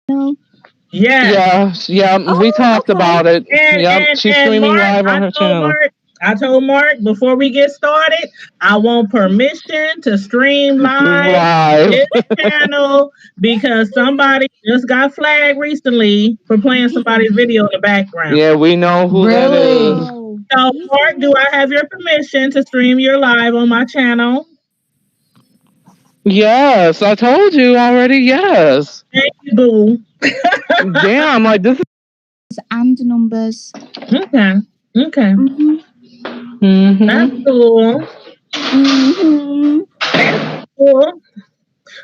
No. Yes. Yeah. We talked about it. Yep. She's And streaming Mark, live on her channel. I told Mark before we get started, I want permission to stream live Live. this channel because somebody just got flagged recently for playing somebody's video in the background. Yeah, we know who that is. So, Mark, do I have your permission to stream your live on my channel? Yes, I told you already. Yes. Thank you, boo. Damn, like this is and numbers. Okay. Okay. That's cool. That's cool.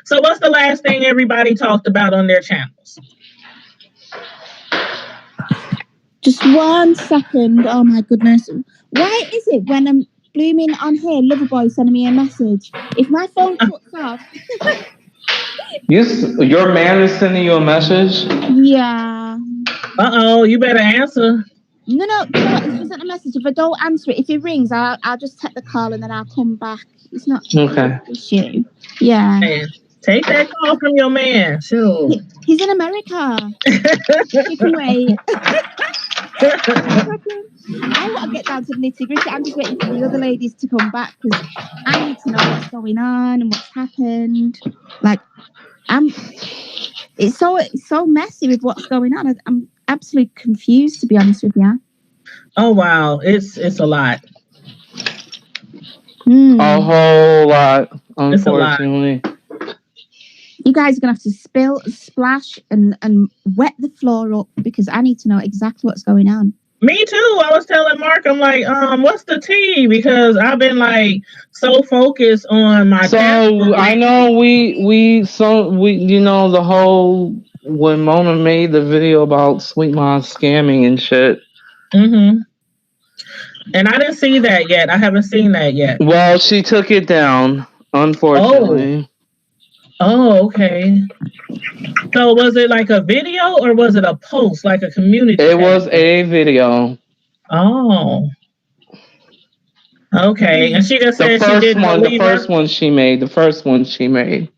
So, what's the last thing everybody talked about on their channels? Just 1 second. Oh my goodness. Why is it when I'm blooming on here, Loverboy sending me a message? If my phone cuts off. Your man is sending you a message? Yeah. Uh-oh, you better answer. No, you know what? If he sent a message, if I don't answer it, if it rings, I'll just take the call and then I'll come back. It's not okay. An issue. Yeah. Man, take that call from your man. Sure. He's in America. You can wait. I want to get down to the nitty gritty. I'm just waiting for the other ladies to come back because I need to know what's going on and what's happened. Like, it's so messy with what's going on. I'm absolutely confused, to be honest with you. Oh wow, it's a lot. A whole lot, unfortunately. You guys are gonna have to splash, and wet the floor up because I need to know exactly what's going on. Me too. I was telling Mark, I'm like, what's the tea? Because I've been like so focused on my. So I know we you know the whole when Mona made the video about Sweet Mom scamming and shit. And I didn't see that yet. I haven't seen that yet. Well, she took it down, unfortunately. Oh, okay. So was it like a video or was it a post, like a community? It was a video. Oh. Okay. And she just said she didn't believe the first one she made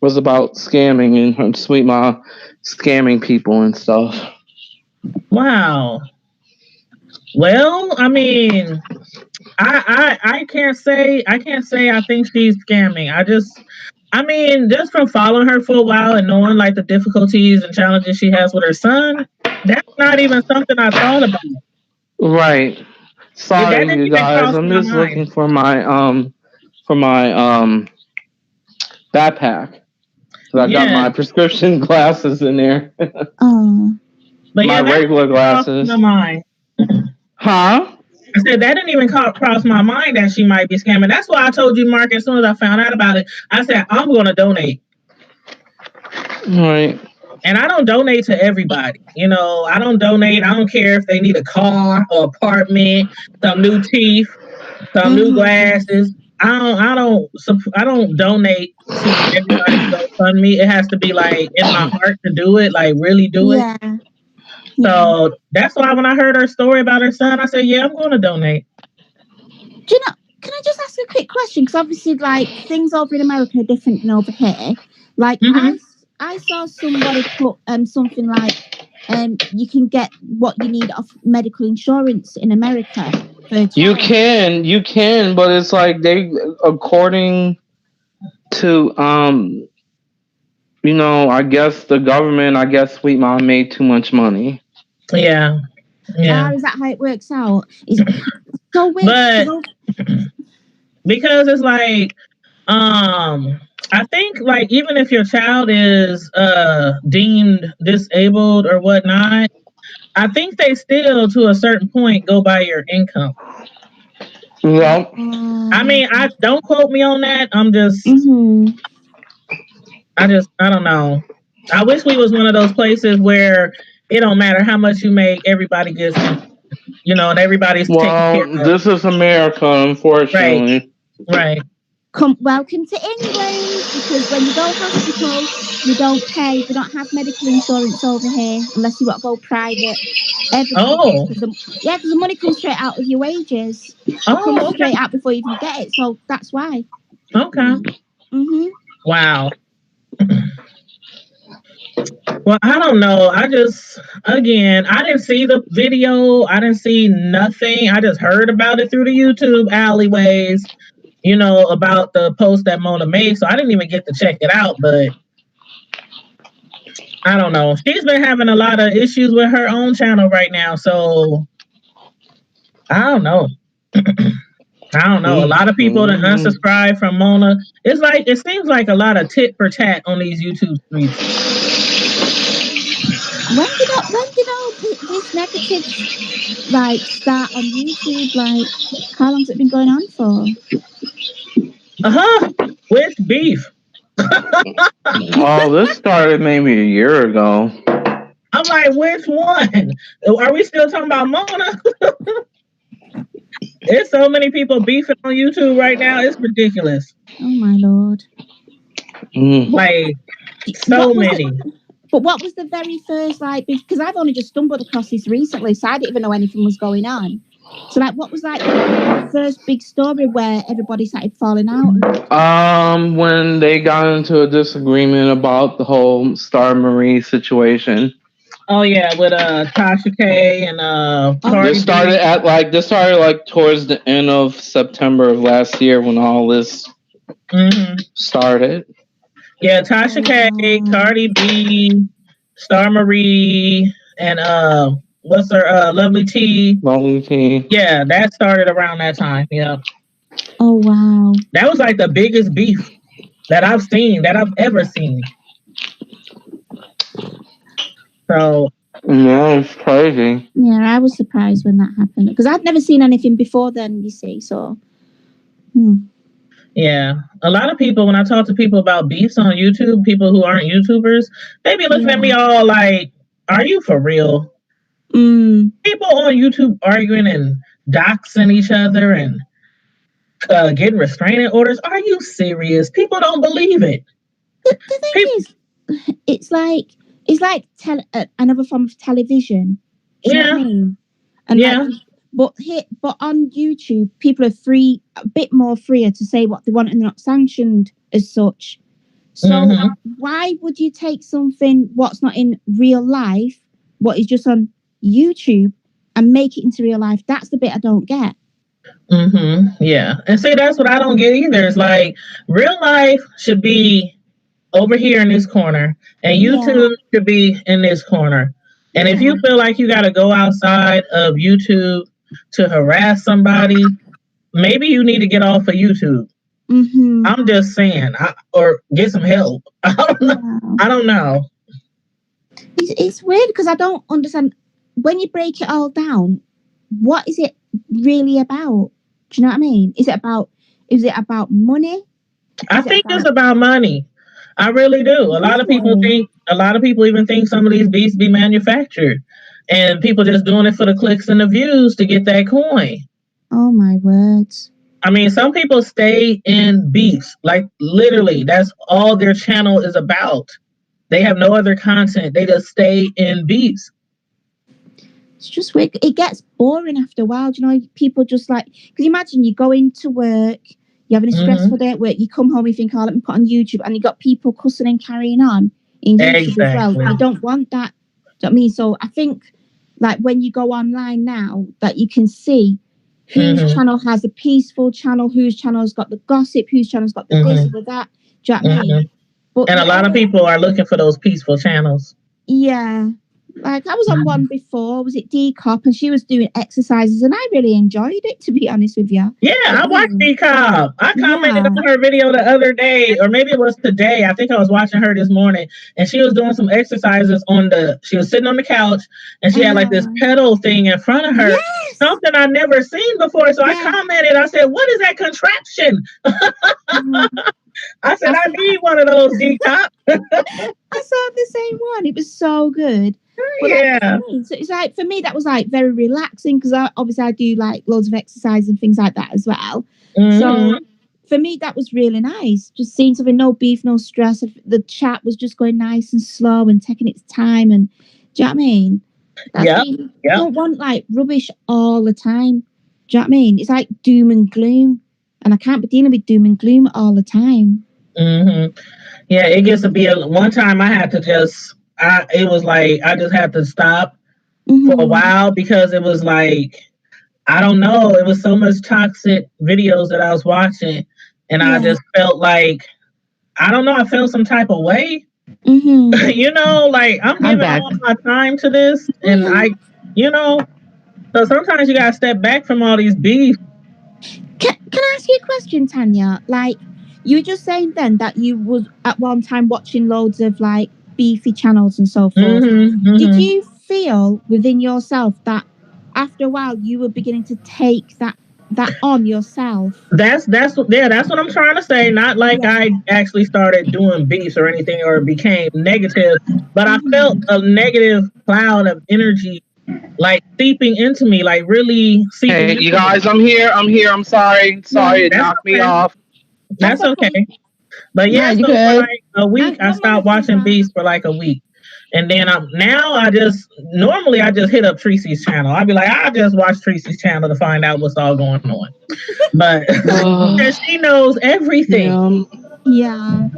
was about scamming and her Sweet Mom scamming people and stuff. Wow. Well, I mean, I can't say I think she's scamming. I mean, just from following her for a while and knowing like the difficulties and challenges she has with her son, that's not even something I thought about. Right. Sorry, you guys. I'm just looking for my backpack. So I got my prescription glasses in there. My regular glasses. My mind. Huh? I said that didn't even cross my mind that she might be scamming. That's why I told you, Mark, as soon as I found out about it, I said, I'm going to donate. Right. And I don't donate to everybody. You know, I don't donate. I don't care if they need a car or apartment, some new teeth, some new glasses. I don't donate to everybody to fund me. It has to be like in my heart to do it, like really do it. So that's why when I heard her story about her son, I said, yeah, I'm going to donate. Do you know, can I just ask a quick question? Because obviously, like, things over in America are different than over here. Like, I saw somebody put something like, you can get what you need off medical insurance in America. You can, but it's like they, according to, you know, I guess the government, Sweet Mom made too much money. Yeah. Is that how it works out? It's so weird. But because it's like, I think like even if your child is deemed disabled or whatnot, I think they still to a certain point go by your income. Yeah. I mean, I don't quote me on that. I'm just I don't know. I wish we was one of those places where it don't matter how much you make, everybody gets, you know, and everybody's taken care of. This is America, unfortunately. Right. Welcome to England, because when you go to hospital, you don't pay. They don't have medical insurance over here unless you want to go private. Because the money comes straight out of your wages. It comes straight out before you even get it. So that's why. Okay. Wow. Well, I don't know. Again, I didn't see the video. I didn't see nothing. I just heard about it through the YouTube alleyways, about the post that Mona made. So I didn't even get to check it out. But I don't know. She's been having a lot of issues with her own channel right now. So I don't know. I don't know. A lot of people that unsubscribe from Mona. It seems like a lot of tit for tat on these YouTube streets. When did all this negative start on YouTube? Like, how long's it been going on for? With beef. Oh, this started maybe a year ago. I'm like, which one? Are we still talking about Mona? There's so many people beefing on YouTube right now. It's ridiculous. Oh my Lord. Like, so many. But what was the very first, because I've only just stumbled across this recently, so I didn't even know anything was going on. So, what was the first big story where everybody started falling out? When they got into a disagreement about the whole Star Marie situation. Oh yeah, with Tasha K and This started towards the end of September of last year when all this started. Yeah, Tasha K, Cardi B, Star Marie, and what's her Lovely T. Lovely T. Yeah, that started around that time. Yeah. Oh wow. That was like the biggest beef that I've ever seen. So yeah, it's crazy. Yeah, I was surprised when that happened because I'd never seen anything before then. You see, so. Yeah, a lot of people, when I talk to people about beefs on YouTube, people who aren't YouTubers, they be looking at me all like, "Are you for real?" People on YouTube arguing and doxing each other and getting restraining orders. Are you serious? People don't believe it. The thing is, it's like another form of television. Do you know what I mean? And but on YouTube, people are free, a bit more freer to say what they want, and they're not sanctioned as such. So why would you take something what's not in real life, what is just on YouTube, and make it into real life? That's the bit I don't get. Yeah, and see, that's what I don't get either. It's like real life should be over here in this corner, and YouTube should be in this corner. And if you feel like you got to go outside of YouTube to harass somebody, maybe you need to get off of YouTube. I'm just saying, or get some help. I don't know. It's weird because I don't understand. When you break it all down, what is it really about? Do you know what I mean? Is it about money? I think it's about money. I really do. A lot of people even think some of these beats be manufactured, and people just doing it for the clicks and the views to get that coin. Oh my words. I mean, some people stay in beefs. Like literally, that's all their channel is about. They have no other content. They just stay in beefs. It's just weird. It gets boring after a while. Do you know, people just like, because imagine you go into work, you're having a stressful day at work, you come home, you think, let me put on YouTube, and you got people cussing and carrying on in YouTube as well. I don't want that. Do you know what I mean? So I think, like, when you go online now, that you can see whose channel has a peaceful channel, whose channel's got the gossip, whose channel's got the this or that. Do you know what I mean? But, and a lot of people are looking for those peaceful channels. Yeah. Like, I was on one before, was it D-Cop, and she was doing exercises, and I really enjoyed it, to be honest with you. Yeah, I watched D-Cop. I commented on her video the other day, or maybe it was today. I think I was watching her this morning, and she was doing some exercises she was sitting on the couch, and she had like this pedal thing in front of her, something I've never seen before. So I commented, I said, "What is that contraption?" I said, "I need one of those, D-Cop." I saw the same one. It was so good. But so it's like, for me, that was like very relaxing because obviously I do like loads of exercise and things like that as well. So for me, that was really nice. Just seeing something, no beef, no stress. The chat was just going nice and slow and taking its time. And do you know what I mean? You don't want like rubbish all the time. Do you know what I mean? It's like doom and gloom. And I can't be dealing with doom and gloom all the time. Yeah, it gets to be one time I had to just it was like I just had to stop for a Mm-hmm. while because it was like I don't know, it was so much toxic videos that I was watching, and I Yeah. just felt like I don't know, I felt some type of way. Mm-hmm. You know, like I'm I'm giving back. all my time to this, and Mm-hmm. you know, so sometimes you gotta step back from all these beefs. Can I ask you a question, Tanya? Like, you were just saying then that you was at one time watching loads of like beefy channels and so forth. Did Hmm. you feel within yourself that after a while you were beginning to take that on yourself? That's what I'm trying to say. Not like Yeah. I actually started doing beefs or anything or became negative, but I felt Mm-hmm. a negative cloud of energy like seeping into me, like really seeping Hey, you into me. guys, I'm here. I'm here. I'm sorry. Yeah. Sorry, it That's knocked me okay. off. That's That's okay. okay. But Nah, yeah, you so for good. like a week, I Your mama stopped says watching that. beefs for like a week. And then now I just normally I just hit up Tracy's channel. I'd be like, I just watch Tracy's channel to find out what's all going on. But Mm-hmm. because she knows everything. Yeah. Yeah.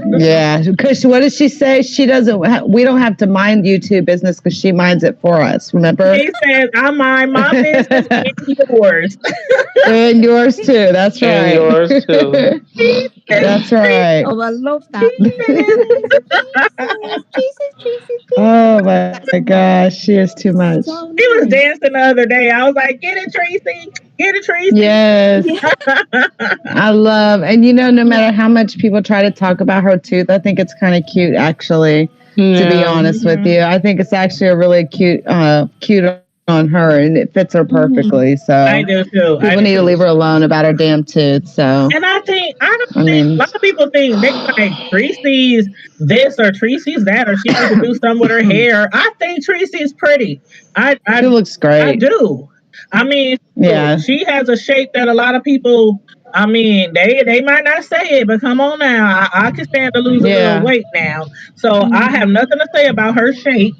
Yeah, because what does she say? She doesn't. We don't have to mind YouTube business because she minds it for us. Remember? She says, I mind my business and yours. And yours too. That's And right. yours too. She says, That's right. Oh, I love that. she says. Jesus. Oh my gosh, she is too much. So She was nice. dancing the other day. I was like, get it, Tracy. Get it, Tracy. Yes, Yeah. I love, and no matter how much people try to talk about her tooth, I think it's kind of cute, actually. To be Yeah. honest with Mhm. you, I think it's actually a really cute on her, and it fits her Mm-hmm. perfectly. I So do too. I people do need to too. leave her alone about her damn tooth. So And I don't I think a mean, lot of people think they like Tracy's this or Tracy's that or she needs to do something with her hair. I think Tracy's pretty. I I she looks I great. do. I mean, look, Yeah, she has a shape that a lot of people. I mean, they might not say it, but come on now, I can stand to lose a little yeah. weight now. So I have Mm-hmm. nothing to say about her shape.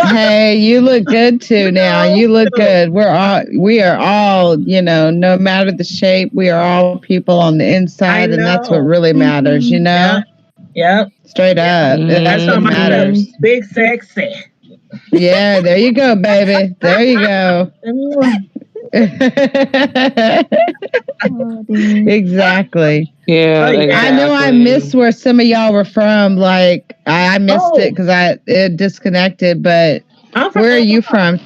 Hey, you look good too You now. know, You look so good. We are all, no matter the shape, we are all people on the I inside, and that's what know. really matters, Mm-hmm. Yep, yep, Straight yep. up. That's That's what what my Mm-hmm. matters. big sexy. Yeah, there you go, baby. There you go. Oh dear. Exactly. Yeah, Oh I yeah. know I missed exactly. where some of y'all were from. Like I missed it Oh, because it disconnected. But I'm from where are you Omaha. from?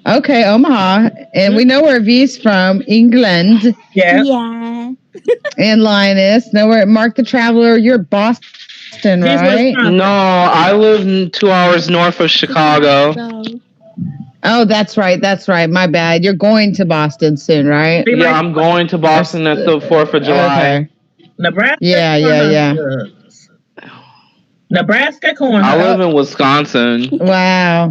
Okay, Omaha, and Mm, we know where V's from, England. yeah, Yeah. And Linus, know where Mark the Traveler. You're Boston, right? he's No, Wisconsin. I live 2 hours north of Chicago. Chicago. Oh, that's right. That's right. My bad. You're going to Boston soon, right? She Yeah, likes I'm going to Boston at the 4th of July. Okay. Nebraska Yeah. cornhuskers. Nebraska I live cornhuskers. in Wisconsin. Wow.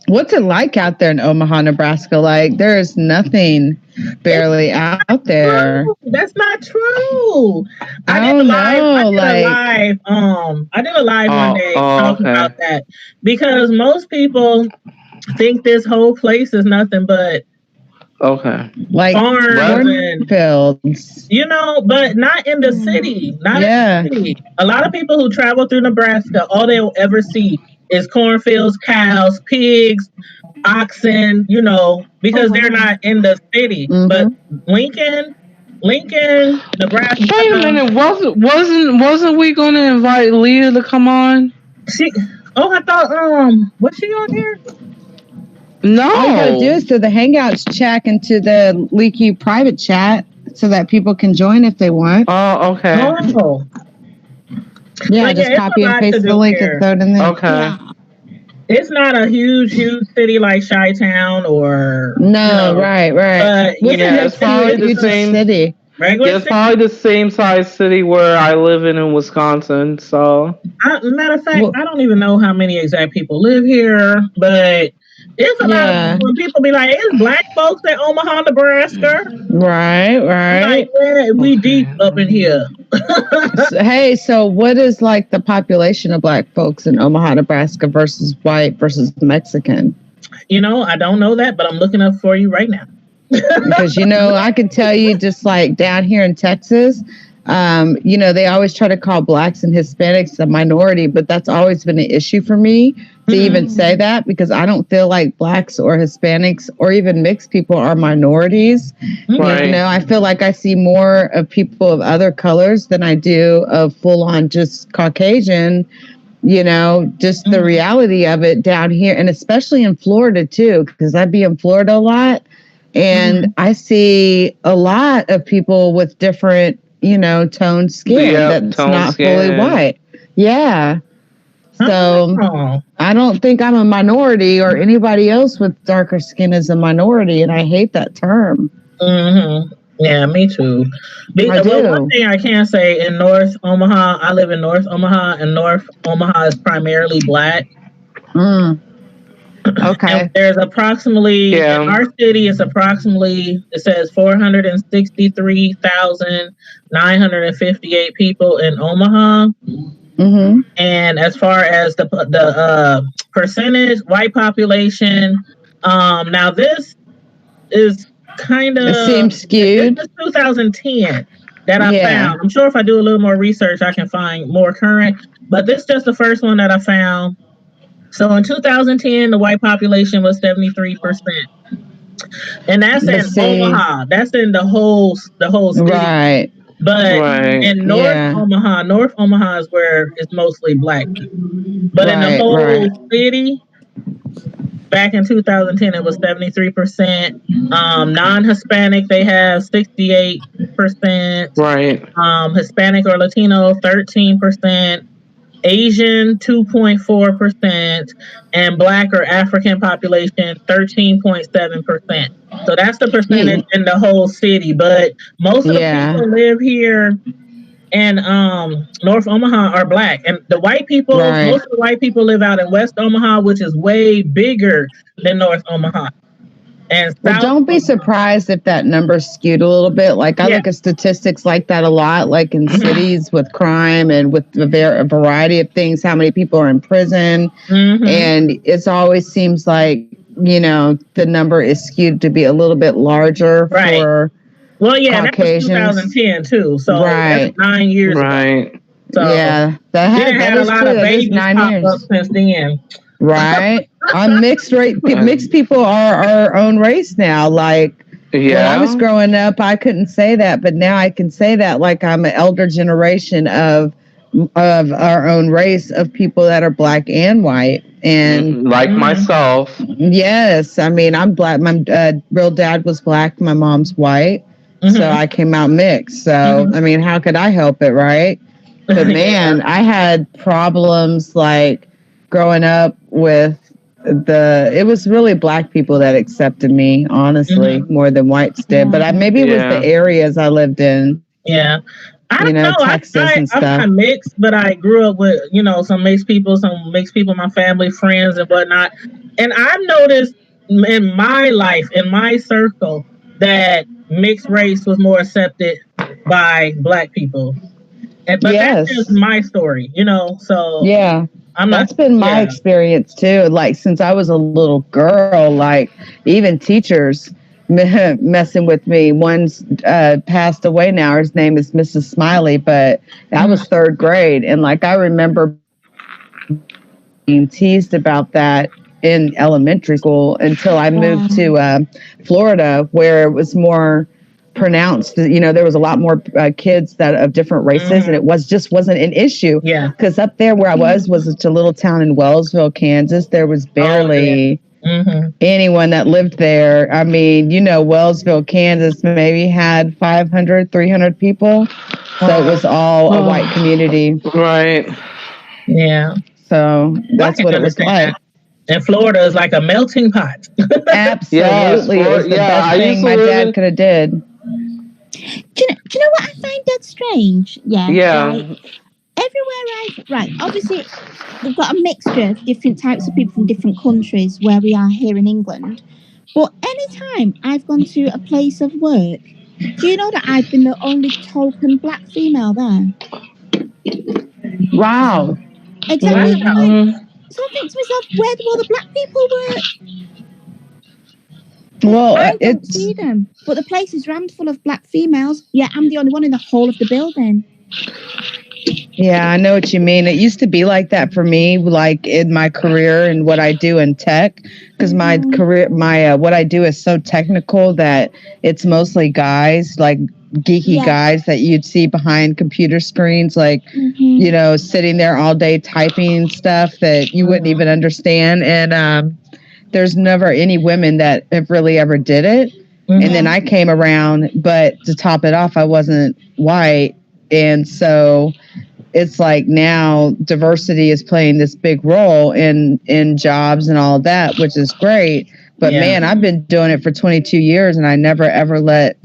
What's it like out there in Omaha, Nebraska? Like, there's nothing It's barely out there. true. That's not true. I I did a don't live. I know. did a Like, live. I did a live one Oh, day oh, talking about okay. that because most people think this whole place is nothing but Okay. like farms What? and cornfields. but not in the Mm. city. Not in Yeah. the city. A lot of people who travel through Nebraska, all they'll ever see is cornfields, cows, pigs, oxen, Oh because they're wow. not in the city. But Mm-hmm. Lincoln, Lincoln, Wait a Nebraska, minute. Wasn't we going to invite Leah to come on? she I thought was she on here? All you got to do No. is to the Hangouts chat into the Leaky private chat so that people can join if they want. Oh, okay. Oh, Yeah, but yeah, just it's a copy and lot to paste the do link and here. throw it in there. Okay. Yeah. It's not a huge city like Chi-Town or No, right. but What's the Yeah, next it's probably the hugest same. city? regular Yeah, it's city. probably the same size city where I live in Wisconsin. So, Matter of fact, Well, I don't even know how many exact people live here, but it's a lot of yeah, when people be like, "It's black folks in Omaha, Nebraska." Like, right. yeah, we deep up in okay. here. Hey, so what is like the population of black folks in Omaha, Nebraska versus white versus Mexican? I don't know that, but I'm looking up for you right now. Because I can tell you just like down here in Texas, They always try to call blacks and Hispanics a minority, but that's always been an issue for me to even say that, because I don't feel like blacks or Hispanics or even mixed people are minorities. Right. I feel like I see more of people of other colors than I do of full on just Caucasian. Just the reality of it down here, and especially in Florida too, because I be in Florida a lot, and I see a lot of people with different, toned skin that's not fully white. Yeah. So I don't think I'm a minority, or anybody else with darker skin is a minority, and I hate that term. Yeah, me too. I do. Well, one thing I can say, in North Omaha, I live in North Omaha, and North Omaha is primarily black. Okay. And there's approximately, in our city, it says 463,958 people in Omaha. And as far as the percentage, white population, now this is kind of, it seems skewed. This is 2010 that I found. I'm sure if I do a little more research, I can find more current, but this is just the first one that I found. So in 2010, the white population was 73%. And that's in Omaha. That's in the whole city. Right. But in North Omaha is where it's mostly black people. But in the whole city, back in 2010, it was 73%. Non-Hispanic, they have 68%. Right. Hispanic or Latino, 13%. Asian, 2.4%, and Black or African population, 13.7%. So that's the percentage in the whole city. But most of the people live here in North Omaha are black, and the white people, most of the white people live out in West Omaha, which is way bigger than North Omaha. And but don't be surprised if that number's skewed a little bit. Like I look at statistics like that a lot, like in cities with crime and with a variety of things, how many people are in prison. And it always seems like, the number is skewed to be a little bit larger for Caucasians. That was 2010 too. So that's 9 years ago. So yeah, that had a lot of babies pop up since then. Right. Mixed people are our own race now. Like when I was growing up, I couldn't say that, but now I can say that, like I'm an elder generation of our own race of people that are black and white. And like myself. Yes. I mean, I'm black. My real dad was black. My mom's white. So I came out mixed. So, I mean, how could I help it? Right. But man, I had problems like growing up with it was really black people that accepted me, honestly, more than whites did. But maybe it was the areas I lived in. Yeah. I don't know. Texas and stuff. I'm not mixed, but I grew up with, some mixed people, my family, friends and whatnot. And I've noticed in my life, in my circle, that mixed race was more accepted by black people. But that's just my story, so yeah. That's been my experience too. Like since I was a little girl, like even teachers messing with me. One's passed away now. His name is Mrs. Smiley, but I was third grade, and like I remember being teased about that in elementary school until I moved to Florida, where it was more pronounced. There was a lot more kids that of different races, and it wasn't an issue. Yeah, because up there where I was such a little town in Wellsville, Kansas. There was barely anyone that lived there. I mean, Wellsville, Kansas maybe had 500, 300 people. So it was all a white community. Right. Yeah. So that's what it was like. And Florida is like a melting pot. Absolutely. It was the best thing my dad could have did. Do you know what I find dead strange? Yeah. Like, everywhere obviously we've got a mixture of different types of people from different countries where we are here in England. But anytime I've gone to a place of work, do you know that I've been the only token black female there? Wow. Exactly. So I think to myself, where do all the black people work? Well, I don't it's see them, but the place is rammed full of black females. Yeah, I'm the only one in the whole of the building. yeah, I know what you mean. It used to be like that for me, like in my career and what I do in tech, because my career, my what I do is so technical that it's mostly guys, like geeky Yeah. guys that you'd see behind computer screens, like sitting there all day typing stuff that you wouldn't even understand. And there's never any women that have really ever did it. And then I came around, but to top it off, I wasn't white, and so it's like now diversity is playing this big role in jobs and all of that, which is great. But man, I've been doing it for 22 years, and I never ever let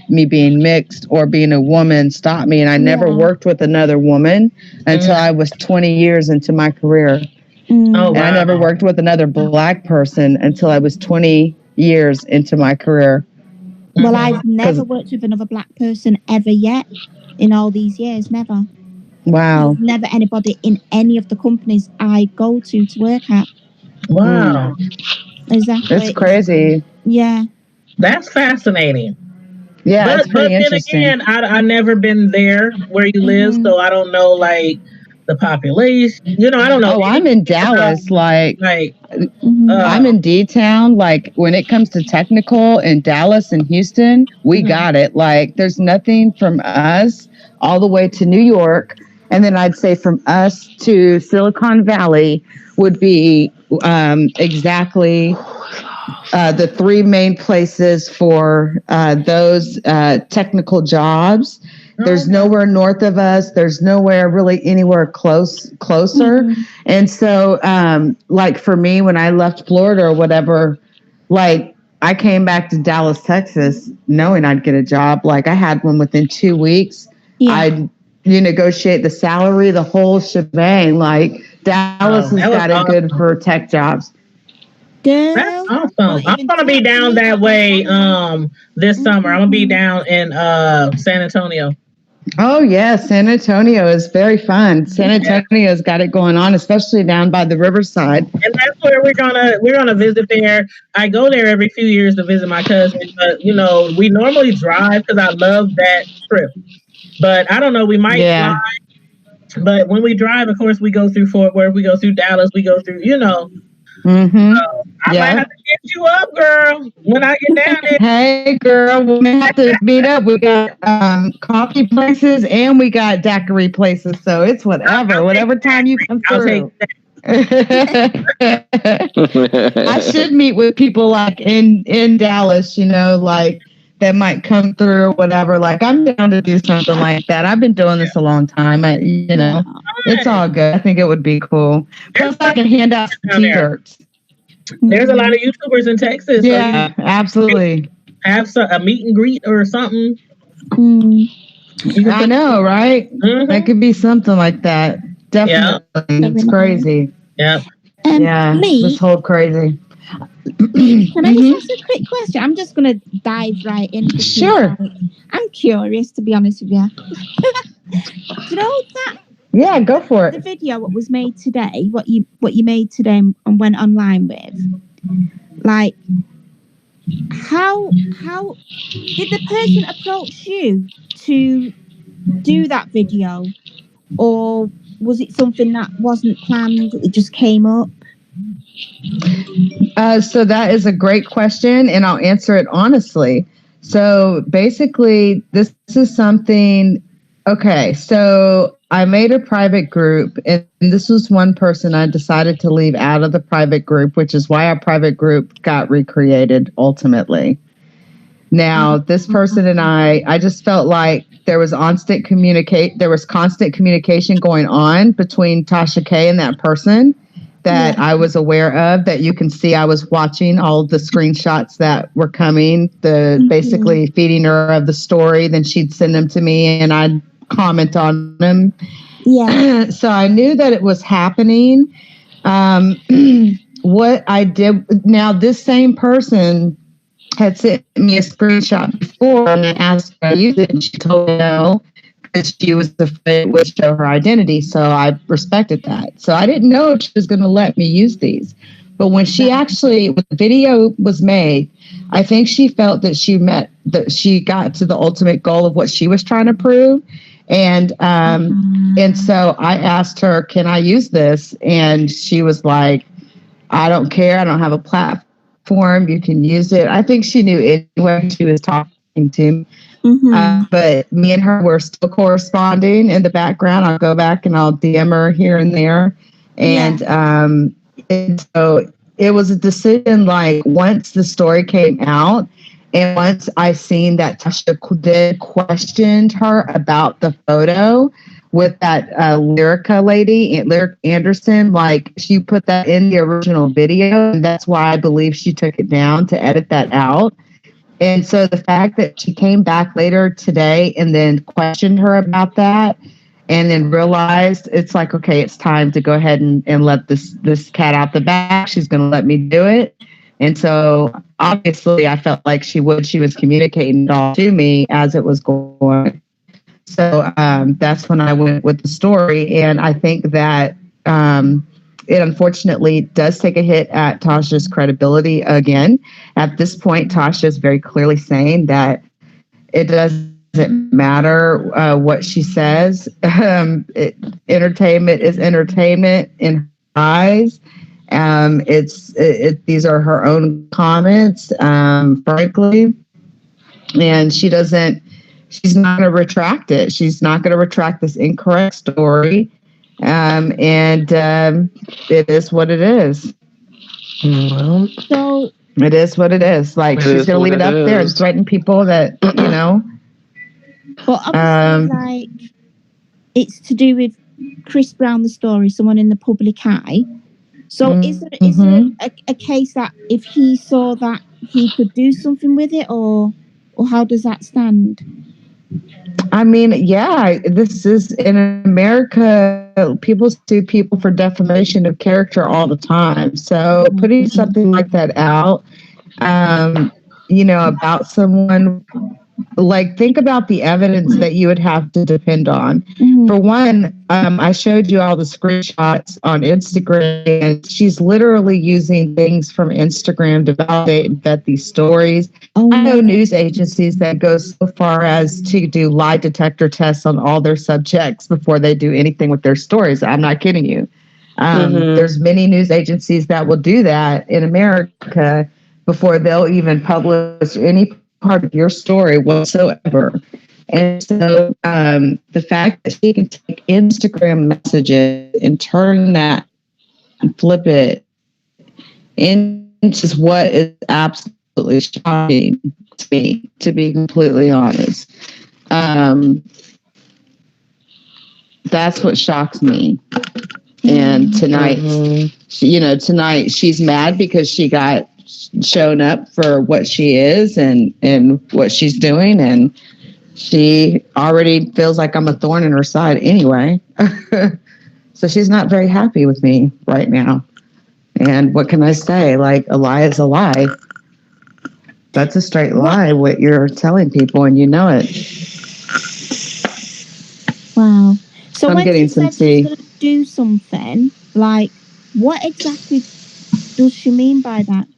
me being mixed or being a woman stop me. And I never worked with another woman until I was 20 years into my career. Oh, And I never worked with another black person until I was 20 years into my career. Well, I've never worked with another black person ever yet in all these years. Never. Wow. There's never anybody in any of the companies I go to work at. Wow. Exactly. It's crazy. Yeah. That's fascinating. Yeah, it's pretty interesting. Then again, I never been there where you live, so I don't know like the population. I don't know. Oh, I'm in Dallas. I'm in D-Town. Like when it comes to technical in Dallas and Houston, we got it. Like there's nothing from us all the way to New York. And then I'd say from us to Silicon Valley would be exactly the three main places for those technical jobs. There's nowhere north of us. There's nowhere really anywhere closer. And so, like for me, when I left Florida or whatever, like I came back to Dallas, Texas, knowing I'd get a job. Like I had one within 2 weeks. You negotiate the salary, the whole shebang. Like Dallas has got it good for tech jobs. Girl, that's awesome. I'm gonna be down that way this summer. I'm gonna be down in San Antonio. Oh yeah, San Antonio is very fun. San Antonio's got it going on, especially down by the riverside. And that's where we're gonna visit there. I go there every few years to visit my cousin, but we normally drive because I love that trip. But I don't know, we might fly. But when we drive, of course, we go through Fort Worth, we go through Dallas, we go through, So I might have to get you up, girl, when I get down there. Hey, girl, we may have to meet up. We got coffee places and we got daiquiri places. So it's whatever time you come through. I should meet with people like in Dallas, like that might come through or whatever. Like I'm down to do something like that. I've been doing this a long time. It's all good. I think it would be cool. Plus, I can hand out t-shirts. There's a lot of YouTubers in Texas. Yeah, so absolutely. Have a meet and greet or something. I know, right? That could be something like that. Definitely. Yeah. It's crazy. Yeah. This whole crazy. Can I just ask a quick question? I'm just going to dive right in. Sure. I'm curious, to be honest with you. Do you know that? Yeah, go for it. The video what was made today, what you made today and went online with, like, how did the person approach you to do that video, or was it something that wasn't planned? It just came up. So that is a great question, and I'll answer it honestly. So basically, this is something. Okay, so I made a private group, and this was one person I decided to leave out of the private group, which is why our private group got recreated ultimately. Now, this person and I just felt like there was constant communication going on between Tasha K and that person that I was aware of, that you can see I was watching all the screenshots that were coming, basically feeding her of the story. Then she'd send them to me and I'd comment on them. Yeah. So I knew that it was happening. What I did, now this same person had sent me a screenshot before and I asked her to use it, and she told me no, because she was afraid it would show her identity. So I respected that. So I didn't know if she was going to let me use these. But when when the video was made, I think she felt that she got to the ultimate goal of what she was trying to prove. And so I asked her, can I use this? And she was like, I don't care. I don't have a platform. You can use it. I think she knew anyway she was talking to me. But me and her were still corresponding in the background. I'll go back and I'll DM her here and there. And so it was a decision, like, once the story came out and once I seen that Tasha then questioned her about the photo with that Lyrica lady, Lyric Anderson, like, she put that in the original video, and that's why I believe she took it down to edit that out. And so the fact that she came back later today and then questioned her about that and then realized, it's like, okay, it's time to go ahead and let this cat out the bag. She's going to let me do it. And so obviously I felt like she was communicating it all to me as it was going. So that's when I went with the story. And I think that it unfortunately does take a hit at Tasha's credibility again. At this point, Tasha is very clearly saying that it doesn't matter what she says. Entertainment is entertainment in her eyes. These are her own comments, frankly, and she's not going to retract it. She's not going to retract this incorrect story. And it is what it is. Well, So it is what it is. Like, she's going to leave it up there and threaten people that, you know. But obviously, like, it's to do with Chris Brown, the story, someone in the public eye. So is there a case that if he saw that he could do something with it, or how does that stand? I mean, yeah, this is in America. People sue people for defamation of character all the time. So putting something like that out, about someone, like, think about the evidence that you would have to depend on. For one, I showed you all the screenshots on Instagram, and she's literally using things from Instagram to validate and vet these stories. I know news agencies that go so far as to do lie detector tests on all their subjects before they do anything with their stories. I'm not kidding you. There's many news agencies that will do that in America before they'll even publish any part of your story whatsoever. And so the fact that she can take Instagram messages and turn that and flip it into what is absolutely shocking to me, to be completely honest. That's what shocks me. And tonight, tonight she's mad because she got shown up for what she is and what she's doing, and she already feels like I'm a thorn in her side anyway. So she's not very happy with me right now. And what can I say? Like, a lie is a lie. That's a straight lie, what you're telling people, and you know it. Wow. So I'm when getting she some said she's going to do something, like, what exactly does she mean by that?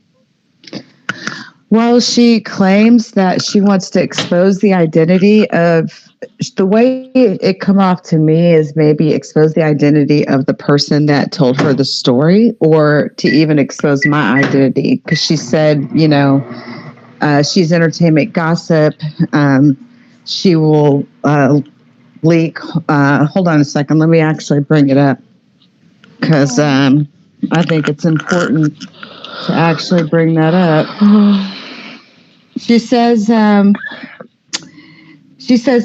Well, she claims that she wants to expose the identity of, the way it come off to me is maybe expose the identity of the person that told her the story, or to even expose my identity. Because she said, she's entertainment gossip. She will leak. Hold on a second. Let me actually bring it up, because I think it's important to actually bring that up. She says,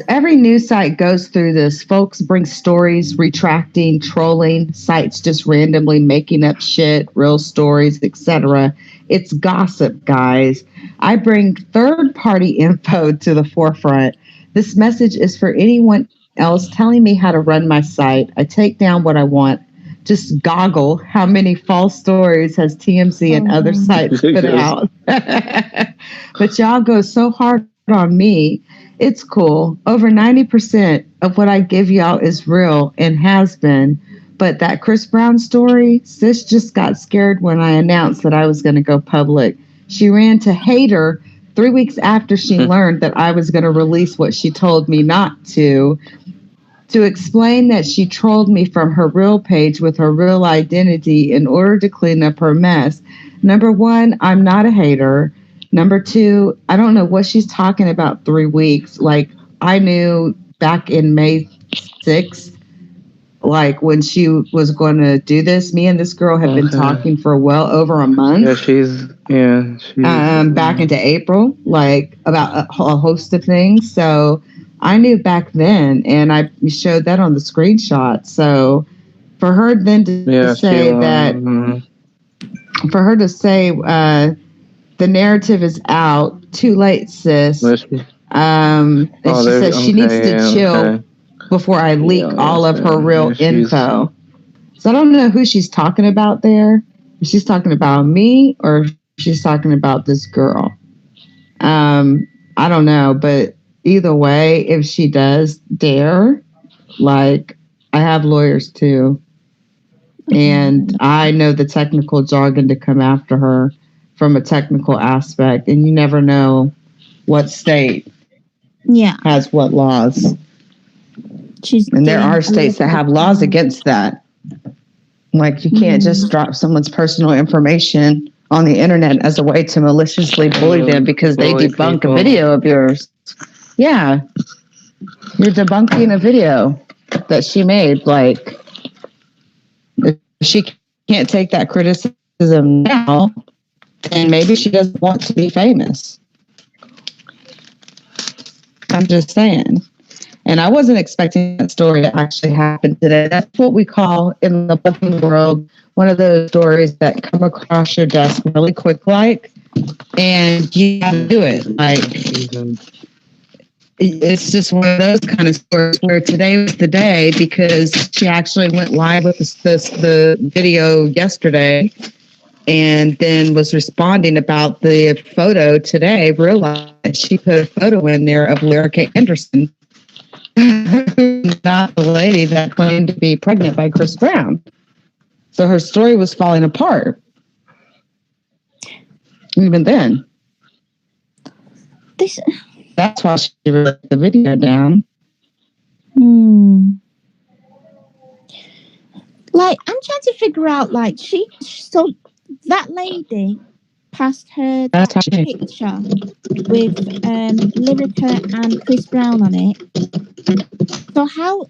every news site goes through this. Folks bring stories, retracting, trolling, sites just randomly making up shit, real stories, etc. It's gossip, guys. I bring third-party info to the forefront. This message is for anyone else telling me how to run my site. I take down what I want. Just goggle how many false stories has TMZ and other sites put out. But y'all go so hard on me. It's cool. Over 90% of what I give y'all is real and has been. But that Chris Brown story, sis just got scared when I announced that I was going to go public. She ran to Hater 3 weeks after she learned that I was going to release what she told me not to explain that she trolled me from her real page with her real identity in order to clean up her mess. Number one, I'm not a hater. Number two, I don't know what she's talking about 3 weeks. Like, I knew back in May 6th, like when she was going to do this, me and this girl had been talking for well over a month. Back into April, like about a host of things. So I knew back then, and I showed that on the screenshot. So for her then to say that, for her to say the narrative is out, too late, sis. And she says she needs to chill before I leak all of her real info. So I don't know who she's talking about there. If she's talking about me or if she's talking about this girl. I don't know, but either way, if she does dare, like, I have lawyers too. And I know the technical jargon to come after her from a technical aspect. And you never know what state has what laws. And there are states that have laws against that. Like, you can't just drop someone's personal information on the internet as a way to maliciously bully them because they debunk a video of yours. Yeah. You're debunking a video that she made. Like, if she can't take that criticism now, then maybe she doesn't want to be famous. I'm just saying. And I wasn't expecting that story to actually happen today. That's what we call in the booking world one of those stories that come across your desk really quick, like, and you have to do it. Like, it's just one of those kind of stories where today was the day because she actually went live with the video yesterday and then was responding about the photo today, realized she put a photo in there of Lyrica Anderson, not the lady that claimed to be pregnant by Chris Brown. So her story was falling apart. Even then. That's why she wrote the video down. Like, I'm trying to figure out, like, so that lady passed her that picture with Lyrica and Chris Brown on it. So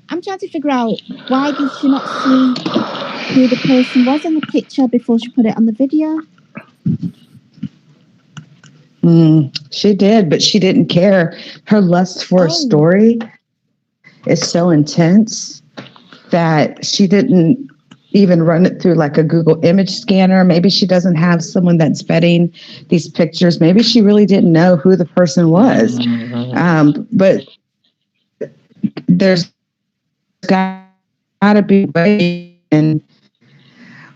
I'm trying to figure out, why did she not see who the person was in the picture before she put it on the video? She did, but she didn't care. Her lust for a story is so intense that she didn't even run it through like a Google image scanner. Maybe she doesn't have someone that's vetting these pictures. Maybe she really didn't know who the person was. But there's got to be a way, and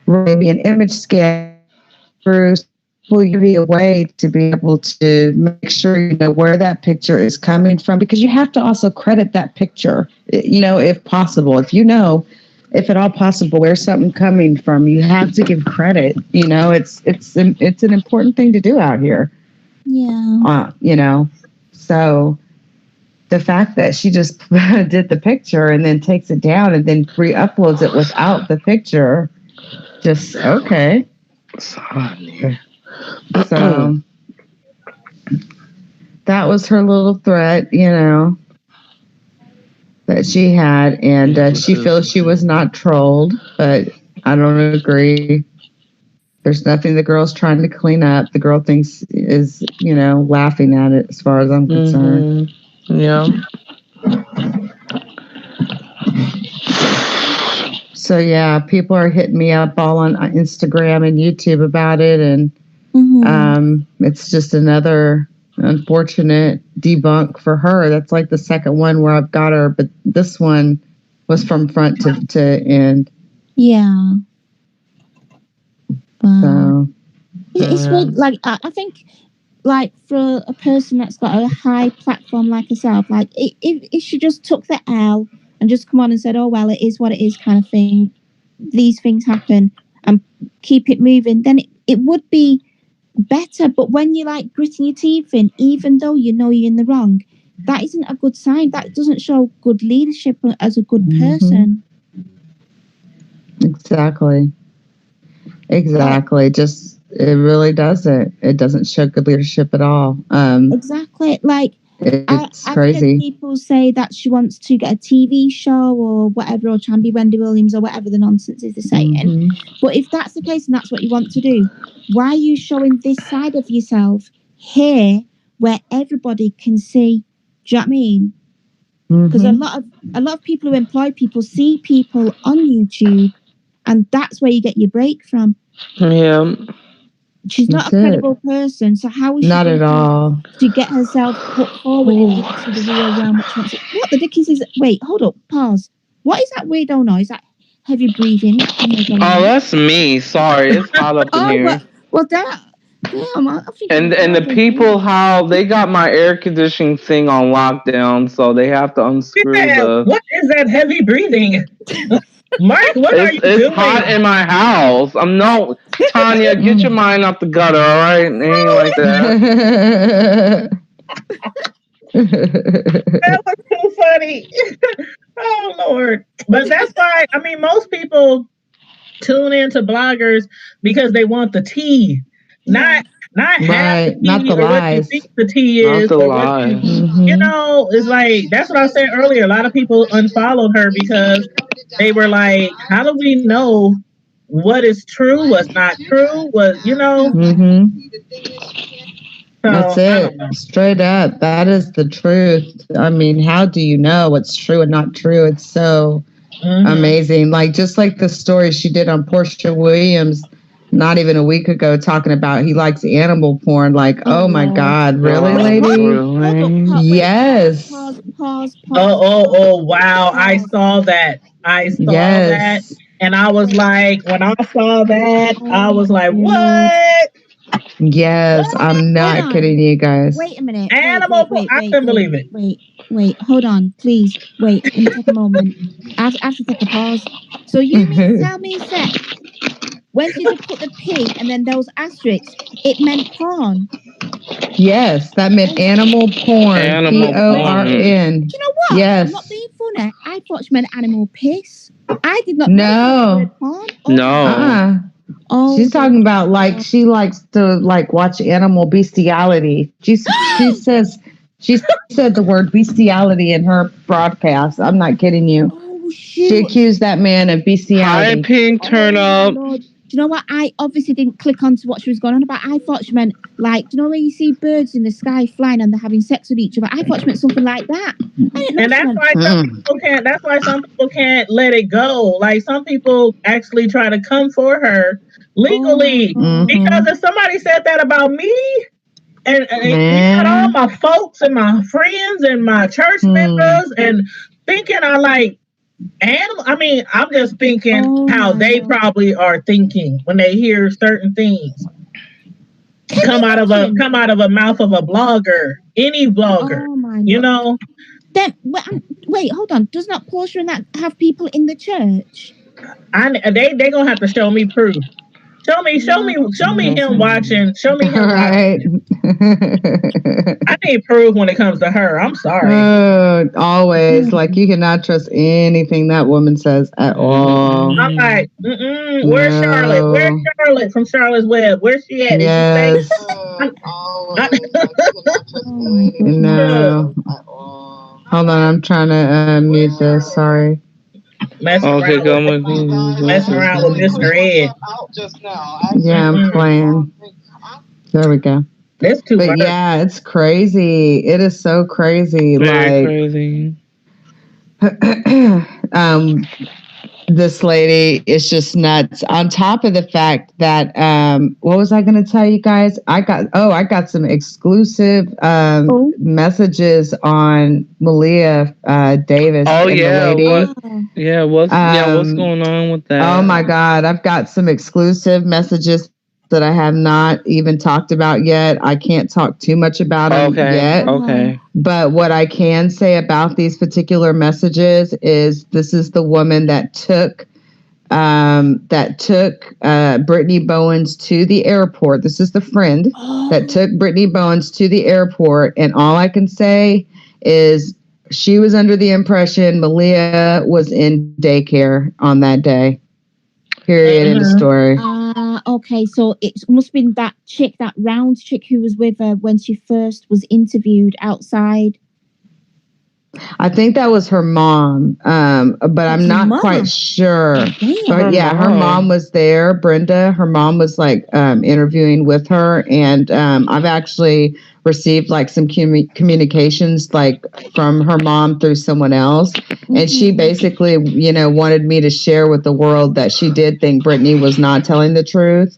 maybe an image scan will give you a way to be able to make sure you know where that picture is coming from, because you have to also credit that picture, you know, if possible. If you know, if at all possible, where's something coming from, you have to give credit. You know, it's an important thing to do out here. Yeah. You know, so the fact that she just did the picture and then takes it down and then re-uploads it without the picture, just okay. So that was her little threat, you know, that she had, and she feels she was not trolled, but I don't agree. There's nothing the girl's trying to clean up. The girl thinks is, you know, laughing at it as far as I'm concerned. Yeah. So yeah, people are hitting me up all on Instagram and YouTube about it, and it's just another unfortunate debunk for her. That's like the second one where I've got her, but this one was from front to end. Yeah. Wow. So It's weird. Like, I think, like, for a person that's got a high platform like herself, like, if she just took the L and just come on and said, oh, well, it is what it is kind of thing, these things happen and keep it moving, then it would be better. But when you're like gritting your teeth in, even though you know you're in the wrong, that isn't a good sign. That doesn't show good leadership as a good person. Exactly. Just it really doesn't. It doesn't show good leadership at all. Exactly. Like it's I've crazy. heard people say that she wants to get a TV show or whatever, or try and be Wendy Williams or whatever the nonsense is they're saying. But if that's the case and that's what you want to do, why are you showing this side of yourself here where everybody can see? Do you know what I mean? Because a lot of people who employ people see people on YouTube, and that's where you get your break from. Yeah. She's not a credible person, so how is she not at all to get herself put forward into the real realm? What she wants to, what the dickens is? Wait, hold up, pause. What is that weirdo noise? That heavy breathing? Oh, that's me. Sorry, it's hot up in here. Well, damn, I think. And the people, how they got my air conditioning thing on lockdown, so they have to unscrew the. What is that heavy breathing? Mark, what are you doing? It's hot in my house. Tanya, get your mind out the gutter, all right? It ain't like that. That was too funny. Oh Lord. But that's why, I mean, most people tune into bloggers because they want the tea. Not half the tea, not the or lies. what you think the tea is, or what you know, it's like, that's what I said earlier. A lot of people unfollowed her because they were like, how do we know what is true, what's not true, what, you know? So, that's it. Straight up. That is the truth. I mean, how do you know what's true and not true? It's so amazing. Like, just like the story she did on Portia Williams not even a week ago, talking about he likes animal porn. Like, oh my God, really, lady? Yes. Pause. Oh, wow. I saw that. That. And I was like, when I saw that, I was like, what? Yes, I'm not kidding you guys. Wait a minute. Animal porn. I couldn't believe it. Wait, hold on, please. Wait, let me take a moment. I have to take a pause. So you mean to tell me, Seth, when she just put the P and then those asterisks, it meant porn? Yes, that meant animal porn. PORN. Do you know what? Yes. I'm not being funny. I thought she meant animal piss. I did not know porn. No. She's talking about like she likes to like watch animal bestiality. She said the word bestiality in her broadcast. I'm not kidding you. Oh, shoot. She accused that man of bestiality. Hi, Pink, turn up. Lord. Do you know what? I obviously didn't click on to what she was going on about. I thought she meant like, do you know when you see birds in the sky flying and they're having sex with each other? I thought she meant something like that. And that's why some people can't. That's why some people can't let it go. Like, some people actually try to come for her legally because if somebody said that about me, and you got all my folks and my friends and my church members and thinking I like animal. I mean, I'm just thinking how they probably are thinking when they hear certain things come out of a mouth of a blogger, any blogger. You know. Then wait, hold on. Does not Portia and that have people in the church? They gonna have to show me proof. Show me him watching. Show me him watching. I need proof when it comes to her. I'm sorry. Always. Like, you cannot trust anything that woman says at all. I'm like, where's Charlotte? Where's Charlotte from Charlotte's Web? Where's she at? Yes. No. Hold on, I'm trying to mute this. Sorry. Messing around with Mr. Ed. Yeah, I'm playing. There we go. That's too much. Yeah, it's crazy. It is so crazy. Very crazy. This lady is just nuts. On top of the fact that, what was I going to tell you guys? I got some exclusive messages on Malia Davis. Oh yeah, what's going on with that? Oh my God, I've got some exclusive messages that I have not even talked about yet. I can't talk too much about them yet. Okay. But what I can say about these particular messages is this is the woman that took that took Brittany Bowens to the airport. This is the friend that took Brittany Bowens to the airport. And all I can say is she was under the impression Malia was in daycare on that day. Period. End of story. Okay, so it must have been that chick, that round chick who was with her when she first was interviewed outside. I think that was her mom, but I'm not quite sure. But yeah, her mom was there, Brenda. Her mom was like interviewing with her, and I've actually received like some communications like from her mom through someone else, and she basically, wanted me to share with the world that she did think Brittany was not telling the truth,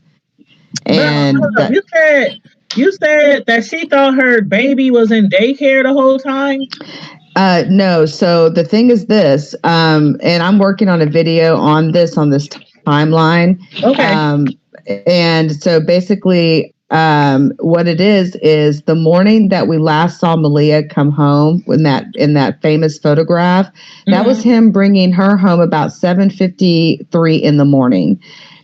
and you said that she thought her baby was in daycare the whole time. No. So the thing is this, and I'm working on a video on this timeline. Okay. And so basically, what it is the morning that we last saw Malia come home in that famous photograph, that was him bringing her home about 7:53 in the morning.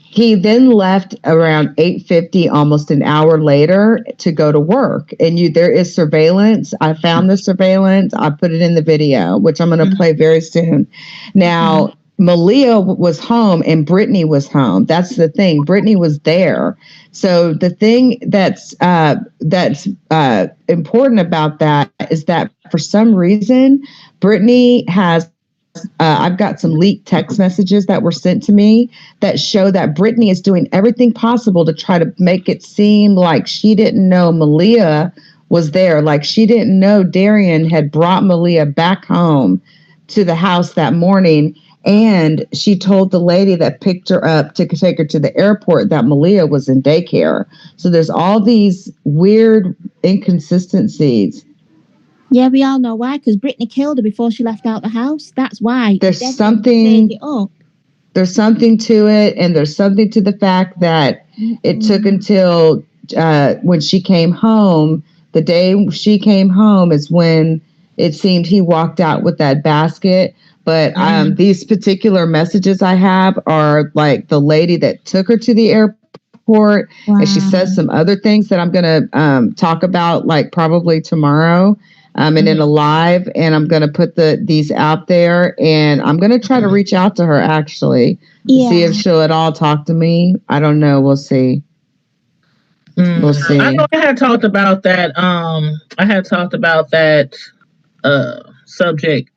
He then left around 8:50, almost an hour later, to go to work. And there is surveillance. I found the surveillance. I put it in the video, which I'm going to play very soon. Now, Malia was home and Brittany was home. That's the thing. Brittany was there. So the thing that's important about that is that for some reason, Brittany has I've got some leaked text messages that were sent to me that show that Brittany is doing everything possible to try to make it seem like she didn't know Malia was there. Like she didn't know Darian had brought Malia back home to the house that morning. And she told the lady that picked her up to take her to the airport that Malia was in daycare. So there's all these weird inconsistencies. Yeah, we all know why, because Brittany killed her before she left out the house. That's why. There's something to it, and there's something to the fact that it took until when she came home, the day she came home is when it seemed he walked out with that basket. But these particular messages I have are like the lady that took her to the airport, and she says some other things that I'm going to talk about like probably tomorrow. And in a live, and I'm going to put these out there, and I'm going to try to reach out to her actually, see if she'll at all talk to me. I don't know. We'll see. We'll see. I know I had talked about that. Subject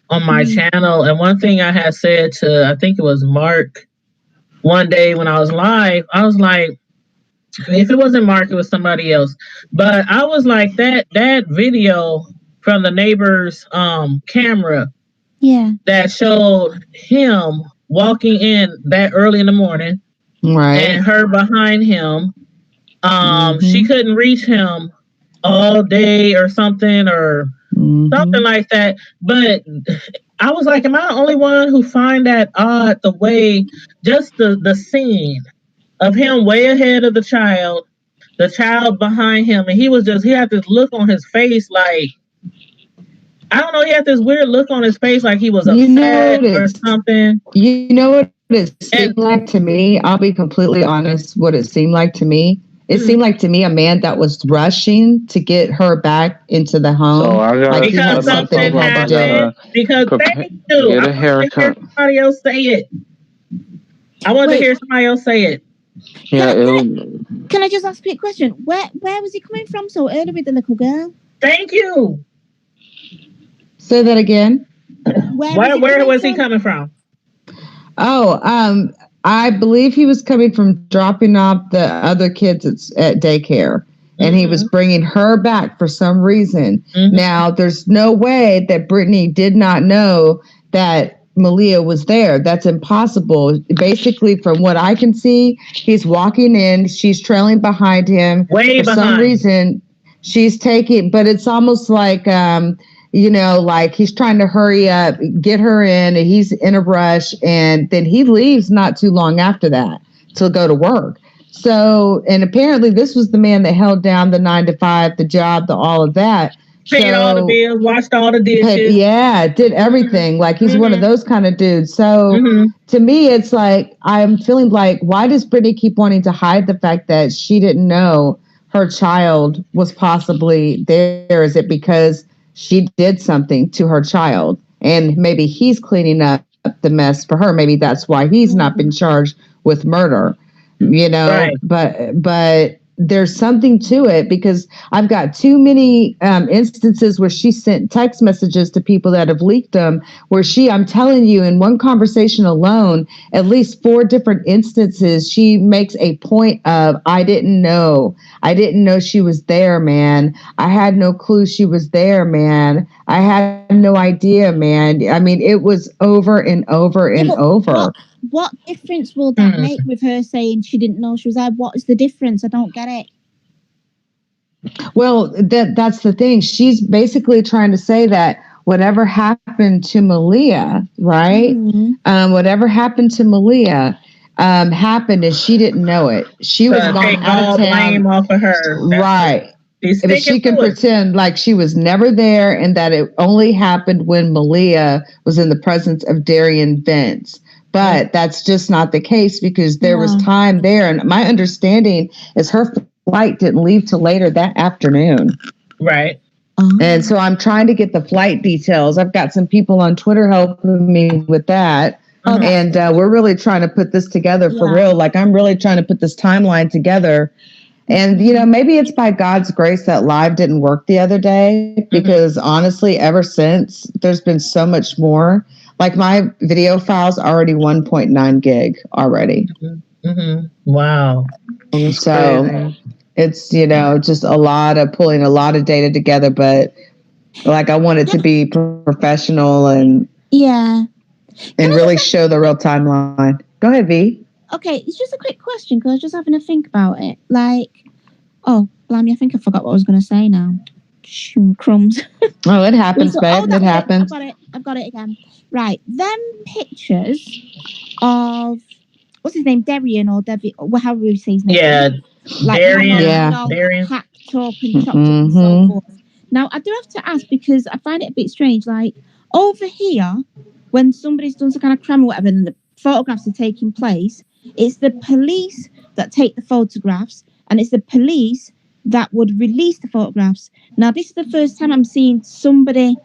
on my channel, and one thing I had said to, I think it was Mark, one day when I was live, I was like, if it wasn't Mark, it was somebody else. But I was like, that video from the neighbor's camera, that showed him walking in that early in the morning, right, and her behind him. She couldn't reach him all day or something, or something like that. But I was like, am I the only one who find that odd? The way, just the scene of him way ahead of the child behind him, and he had this look on his face, like, I don't know, he had this weird look on his face, like he was upset or something. You know what it seemed like to me? I'll be completely honest. What it seemed like to me, it seemed like to me a man that was rushing to get her back into the home. So I got because something happened. Because thank you. Get a haircut. Somebody else say it. I want to hear somebody else say it. Yeah. Can I just ask a quick question? Where was he coming from so early with the little girl? Thank you. Say that again. Where was he coming from? Oh, I believe he was coming from dropping off the other kids at daycare, and he was bringing her back for some reason. Now, there's no way that Brittany did not know that Malia was there. That's impossible. Basically, from what I can see, he's walking in, she's trailing behind him. For some reason, she's taking, but it's almost like, like he's trying to hurry up, get her in, and he's in a rush, and then he leaves not too long after that to go to work. So, and apparently this was the man that held down the 9 to 5, the job, all of that. Paid all the So bills, washed all the dishes. yeah, did everything. Like he's one of those kind of dudes. So to me, it's like I'm feeling like, why does Brittany keep wanting to hide the fact that she didn't know her child was possibly there? Is it because she did something to her child and maybe he's cleaning up the mess for her? Maybe that's why he's not been charged with murder, Right. but there's something to it because I've got too many instances where she sent text messages to people that have leaked them where I'm telling you, in one conversation alone, at least 4 different instances, she makes a point of, I didn't know she was there, man. I had no clue she was there, man. I had no idea, man. I mean, it was over and over and over. What difference will that make with her saying she didn't know she was there? What is the difference? I don't get it. Well, that's the thing. She's basically trying to say that whatever happened to Malia, right? Whatever happened to Malia happened and she didn't know it. She was gone out of town. Blame off of her. Right. But she can pretend like she was never there and that it only happened when Malia was in the presence of Darian Vince. But that's just not the case because there was time there. And my understanding is her flight didn't leave till later that afternoon. Right. And so I'm trying to get the flight details. I've got some people on Twitter helping me with that. And we're really trying to put this together for real. Like, I'm really trying to put this timeline together. And, maybe it's by God's grace that live didn't work the other day because honestly, ever since, there's been so much more. Like, my video file's already 1.9 gig already. Wow. So it's, just a lot of pulling a lot of data together. But, like, I want it to be professional and really show the real timeline. Go ahead, V. Okay, it's just a quick question because I was just having to think about it. Like, oh, blimey, I think I forgot what I was going to say now. Crumbs. Oh, it happens, babe. It happens. I've got it again. Right, them pictures of what's his name, Darian or Debbie, or however you say his name. Yeah, like Darian. Hacked up and chopped up and so forth. Now, I do have to ask because I find it a bit strange. Like over here, when somebody's done some kind of crime or whatever, and the photographs are taking place, it's the police that take the photographs, and it's the police that would release the photographs. Now, this is the first time I'm seeing somebody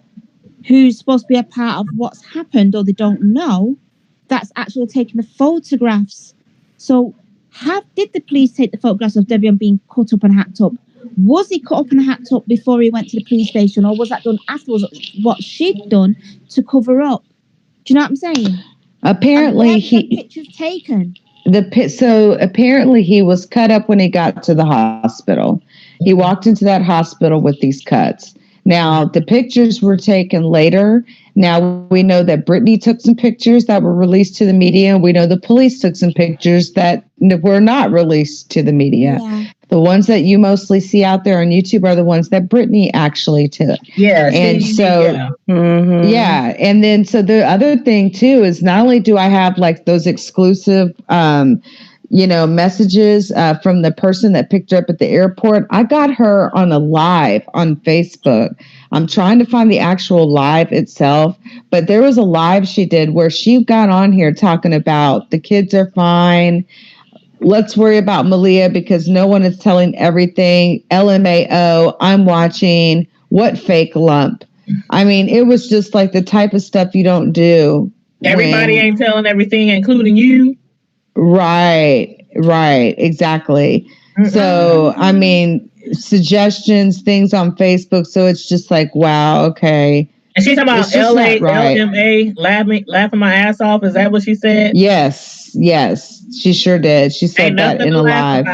who's supposed to be a part of what's happened or they don't know that's actually taking the photographs. So did the police take the photographs of Devion being cut up and hacked up? Was he cut up and hacked up before he went to the police station, or was that done afterwards, what she'd done to cover up? Do you know what I'm saying? Apparently pictures taken. So apparently he was cut up when he got to the hospital. He walked into that hospital with these cuts. Now, the pictures were taken later. Now, we know that Brittany took some pictures that were released to the media. We know the police took some pictures that were not released to the media. Yeah. The ones that you mostly see out there on YouTube are the ones that Brittany actually took. Yeah. And so, And then, so the other thing, too, is not only do I have like those exclusive messages from the person that picked her up at the airport. I got her on a live on Facebook. I'm trying to find the actual live itself, but there was a live she did where she got on here talking about the kids are fine. Let's worry about Malia because no one is telling everything. LMAO, I'm watching. What fake lump? I mean, it was just like the type of stuff you don't do. Everybody ain't telling everything, including you. Right, exactly. So, I mean, suggestions, things on Facebook. So it's just like, wow, okay. And she's talking about LMA, laughing my ass off. Is that what she said? Yes, she sure did. She said that in a live.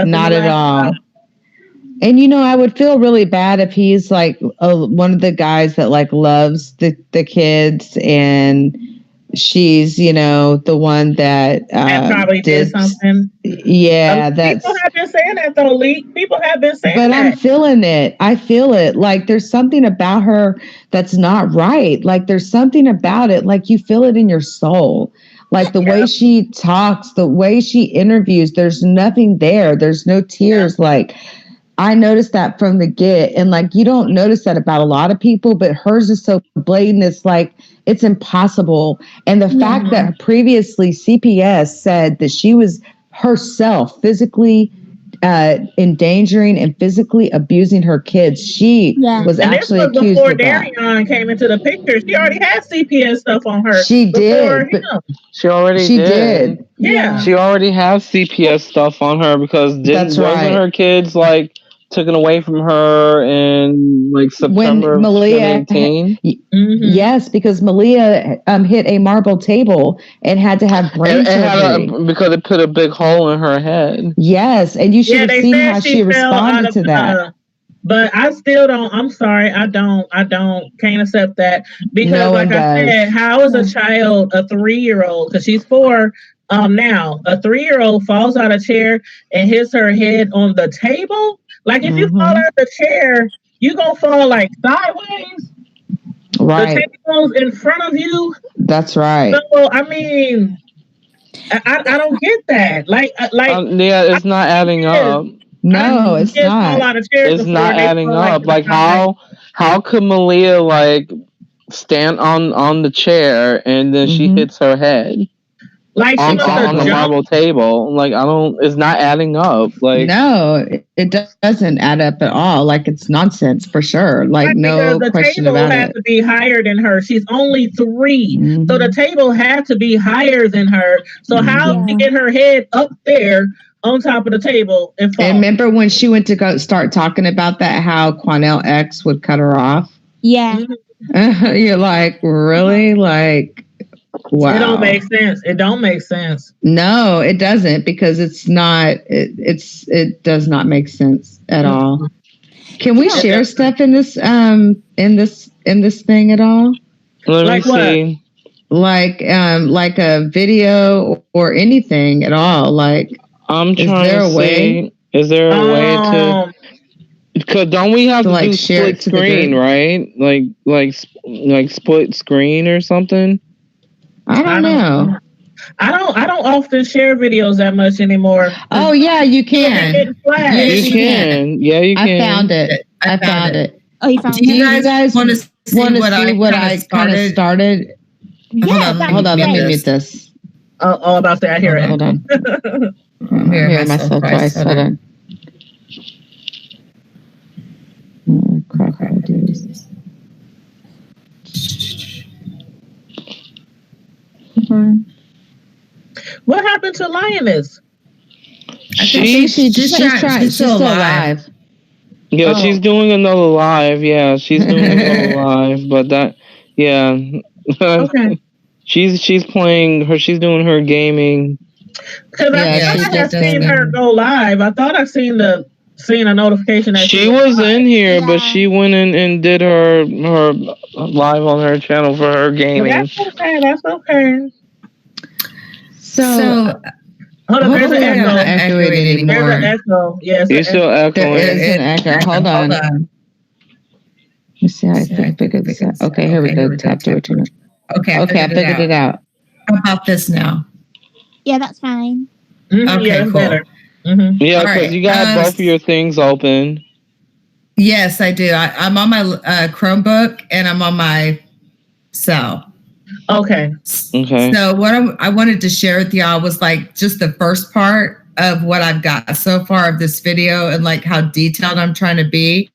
Not at all. And, I would feel really bad if he's like one of the guys that like loves the kids and she's, the one that probably did something. Yeah, people have been saying that though, Leak. People have been saying that. But I'm feeling it. I feel it. Like there's something about her that's not right. Like there's something about it. Like you feel it in your soul. Like the way she talks, the way she interviews, there's nothing there. There's no tears. Like I noticed that from the get, and like you don't notice that about a lot of people, but hers is so blatant. It's like it's impossible. And the fact that previously CPS said that she was herself physically endangering and physically abusing her kids. She was And this actually was accused before of that. Darion came into the picture. She already had CPS stuff on her. She did, but she already did. Yeah. She already has CPS stuff on her because wasn't her kids like taken away from her in like September of 2018? Yes, because Malia hit a marble table and had to have brain surgery because it put a big hole in her head. Yes, and you should have seen how she responded to that. But I still don't. I'm sorry. I can't accept that because, like I said, how is a child, a 3-year-old, because she's 4 now, a 3-year-old falls out of a chair and hits her head on the table? Like if you fall out of the chair, you gonna fall like sideways. Right. The table's in front of you. That's right. So I mean, I don't get that. Yeah, it's not adding up. No, it's not. It's not adding up. Like how could Malia like stand on the chair and then she hits her head like on the marble table? Like it's not adding up. Like no, it doesn't add up at all. Like it's nonsense for sure. Like no question about it. The table had to be higher than her. She's only 3, so the table had to be higher than her. So how to get her head up there on top of the table and fall? And remember when she went to go start talking about that, how Quanell X would cut her off? Yeah. You're like, really? Like, wow. It don't make sense. It don't make sense. No, it doesn't, because it's not. It does not make sense at all. Can we share stuff in this thing at all? Let me see. Like a video or anything at all? Like, I'm trying to see. Is there a way to? Because don't we have to do split screen, right? Like split screen or something? I don't know. I don't often share videos that much anymore. Oh yeah, you can. You can. Yeah, you can. I found it. Oh, you found it. Do you guys want to see what I kind of started? Yeah. Hold on. Let me mute this. Oh, about that. I hear it. Hold on. I'm hearing myself twice. Hold on. Crocodiles. What happened to Lioness? She's still alive. Yeah, she's doing another live. Yeah, she's doing another live. But that, yeah. Okay. She's playing her. She's doing her gaming. Because I have seen her go live. I thought I seen a notification that she was in here, but she went in and did her live on her channel for her gaming. Well, that's okay. So hold on, there's an echo. Not echoing anymore. There's an echo. Yes, you're still echoing. There is an echo. Hold on. Let me see how I figure this out. Okay, here we go. Tap to return it. Okay, I figured it out. How about this now? Yeah, that's fine. Okay, cool. Better. Yeah, because you got both of your things open. Yes, I do. I'm on my Chromebook and I'm on my cell. Okay. So what I wanted to share with y'all was like just the first part of what I've got so far of this video and like how detailed I'm trying to be.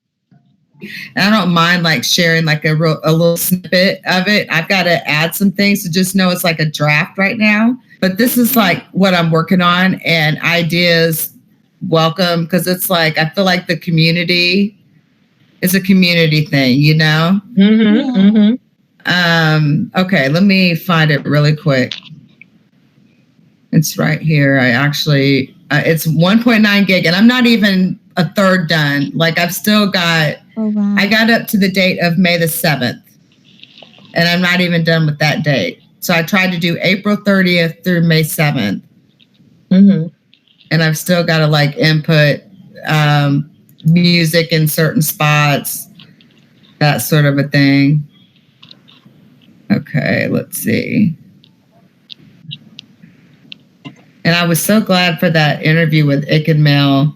And I don't mind like sharing like a little snippet of it. I've got to add some things to just know it's like a draft right now. But this is like what I'm working on, and ideas welcome, because it's like I feel like the community is a community thing, you know? Okay, let me find it really quick. It's right here. I actually, it's 1.9 gig, and I'm not even a third done. Like I've still got, I got up to the date of May the 7th, and I'm not even done with that date. So I tried to do April 30th through May 7th. And I've still got to like input music in certain spots, that sort of a thing. Okay, let's see. And I was so glad for that interview with Ick and Mel.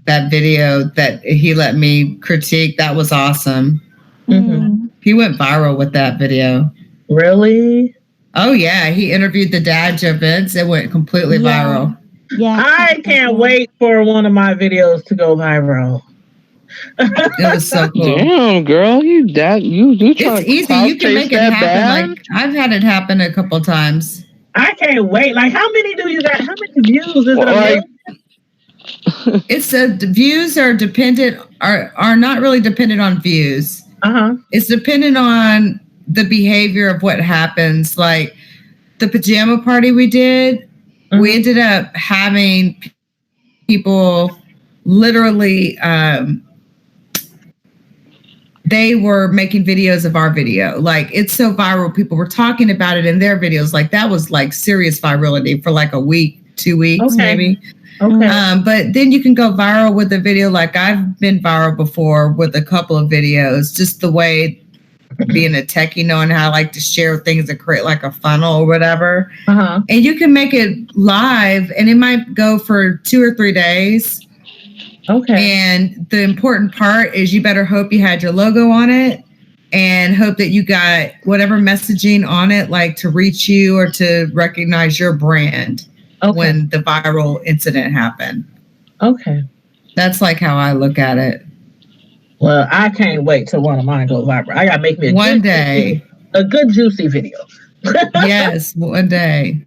that video that he let me critique. That was awesome. Mm. He went viral with that video. Really? Oh yeah, he interviewed the dad Joe Vince. It went completely viral. Yeah, I can't wait for one of my videos to go viral. It was so cool. Damn, girl, you trying It's easy. You can make it happen. Bad? Like I've had it happen a couple times. I can't wait. Like, how many do you got? How many views is it? Like, it's the views are dependent are not really dependent on views. It's dependent on the behavior of what happens. Like the pajama party we did, we ended up having people literally they were making videos of our video. Like it's so viral, people were talking about it in their videos. Like that was like serious virality for like a week, 2 weeks maybe. Okay. But then you can go viral with a video. Like I've been viral before with a couple of videos, just the way being a techie, knowing how I like to share things and create like a funnel or whatever. And you can make it live and it might go for 2 or 3 days. Okay. And the important part is you better hope you had your logo on it and hope that you got whatever messaging on it, like to reach you or to recognize your brand when the viral incident happened. Okay. That's like how I look at it. Well, I can't wait till one of mine go viral. I gotta make me a good juicy video. Yes, one day.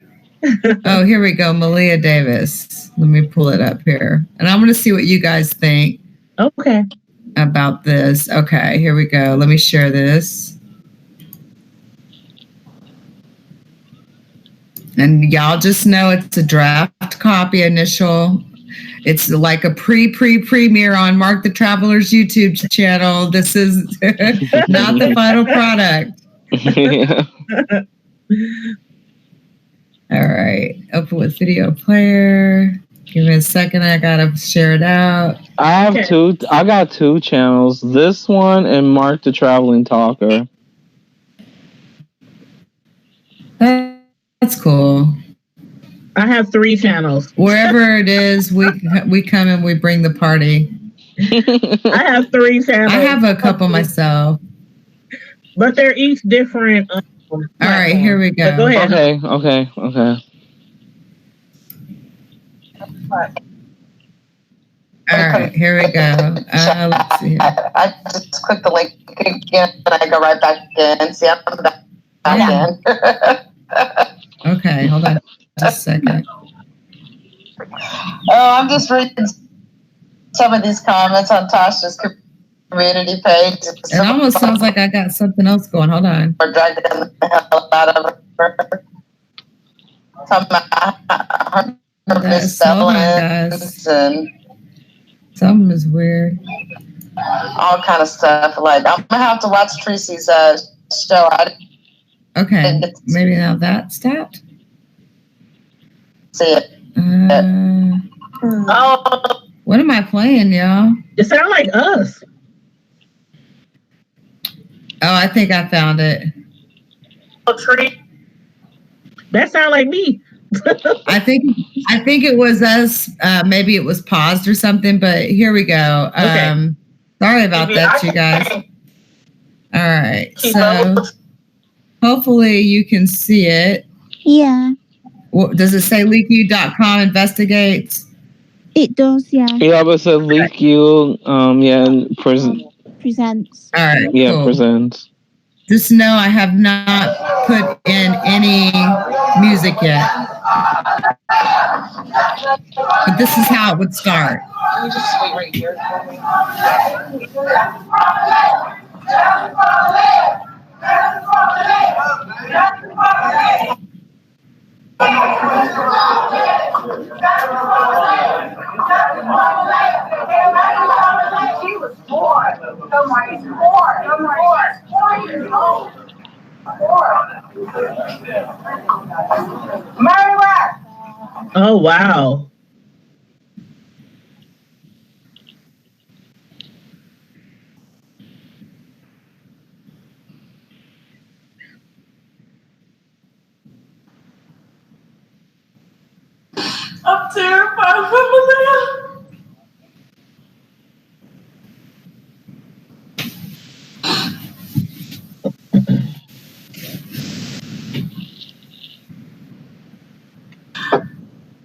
Oh, here we go. Malia Davis. Let me pull it up here. And I'm going to see what you guys think. Okay. About this. Okay, here we go. Let me share this. And y'all just know it's a draft copy initial. It's like a premiere on Mark the Traveler's YouTube channel. This is not the final product. All right. Open with video player. Give me a second. I gotta share it out. I got 2 channels. This one and Mark the Traveling Talker. That's cool. I have 3 channels. Wherever it is, we come and we bring the party. I have 3 channels. I have a couple myself. But they're each different. All right, here we go. Go ahead. Okay. All right, here we go. Let's see. I just click the link again and I go right back in. See, I'm back in. Okay, hold on just a second. Oh, I'm just reading some of these comments on Tasha's community page. It almost sounds like I got something else going. Hold on. Or dragging the hell out of her. Some misspellings and something is weird. All kind of stuff. Like I'm gonna have to watch Tracy's show. Okay, maybe now that stopped. See it. What am I playing, y'all? It sounds like us. Oh, I think I found it. That sounds like me. I think it was us. Maybe it was paused or something, but here we go. Sorry about that, you guys. All right. So hopefully you can see it. Yeah. Does it say leakyou.com investigates? It does, yeah. Yeah, but it said LeakYou, presents. All right. Yeah, cool. presents. Just know I have not put in any music yet. But this is how it would start. Can you just wait right here for me? She was 4. Somebody's 4. Somebody's 4 years old. 4. Murderer! Oh, wow. I'm terrified for Malia.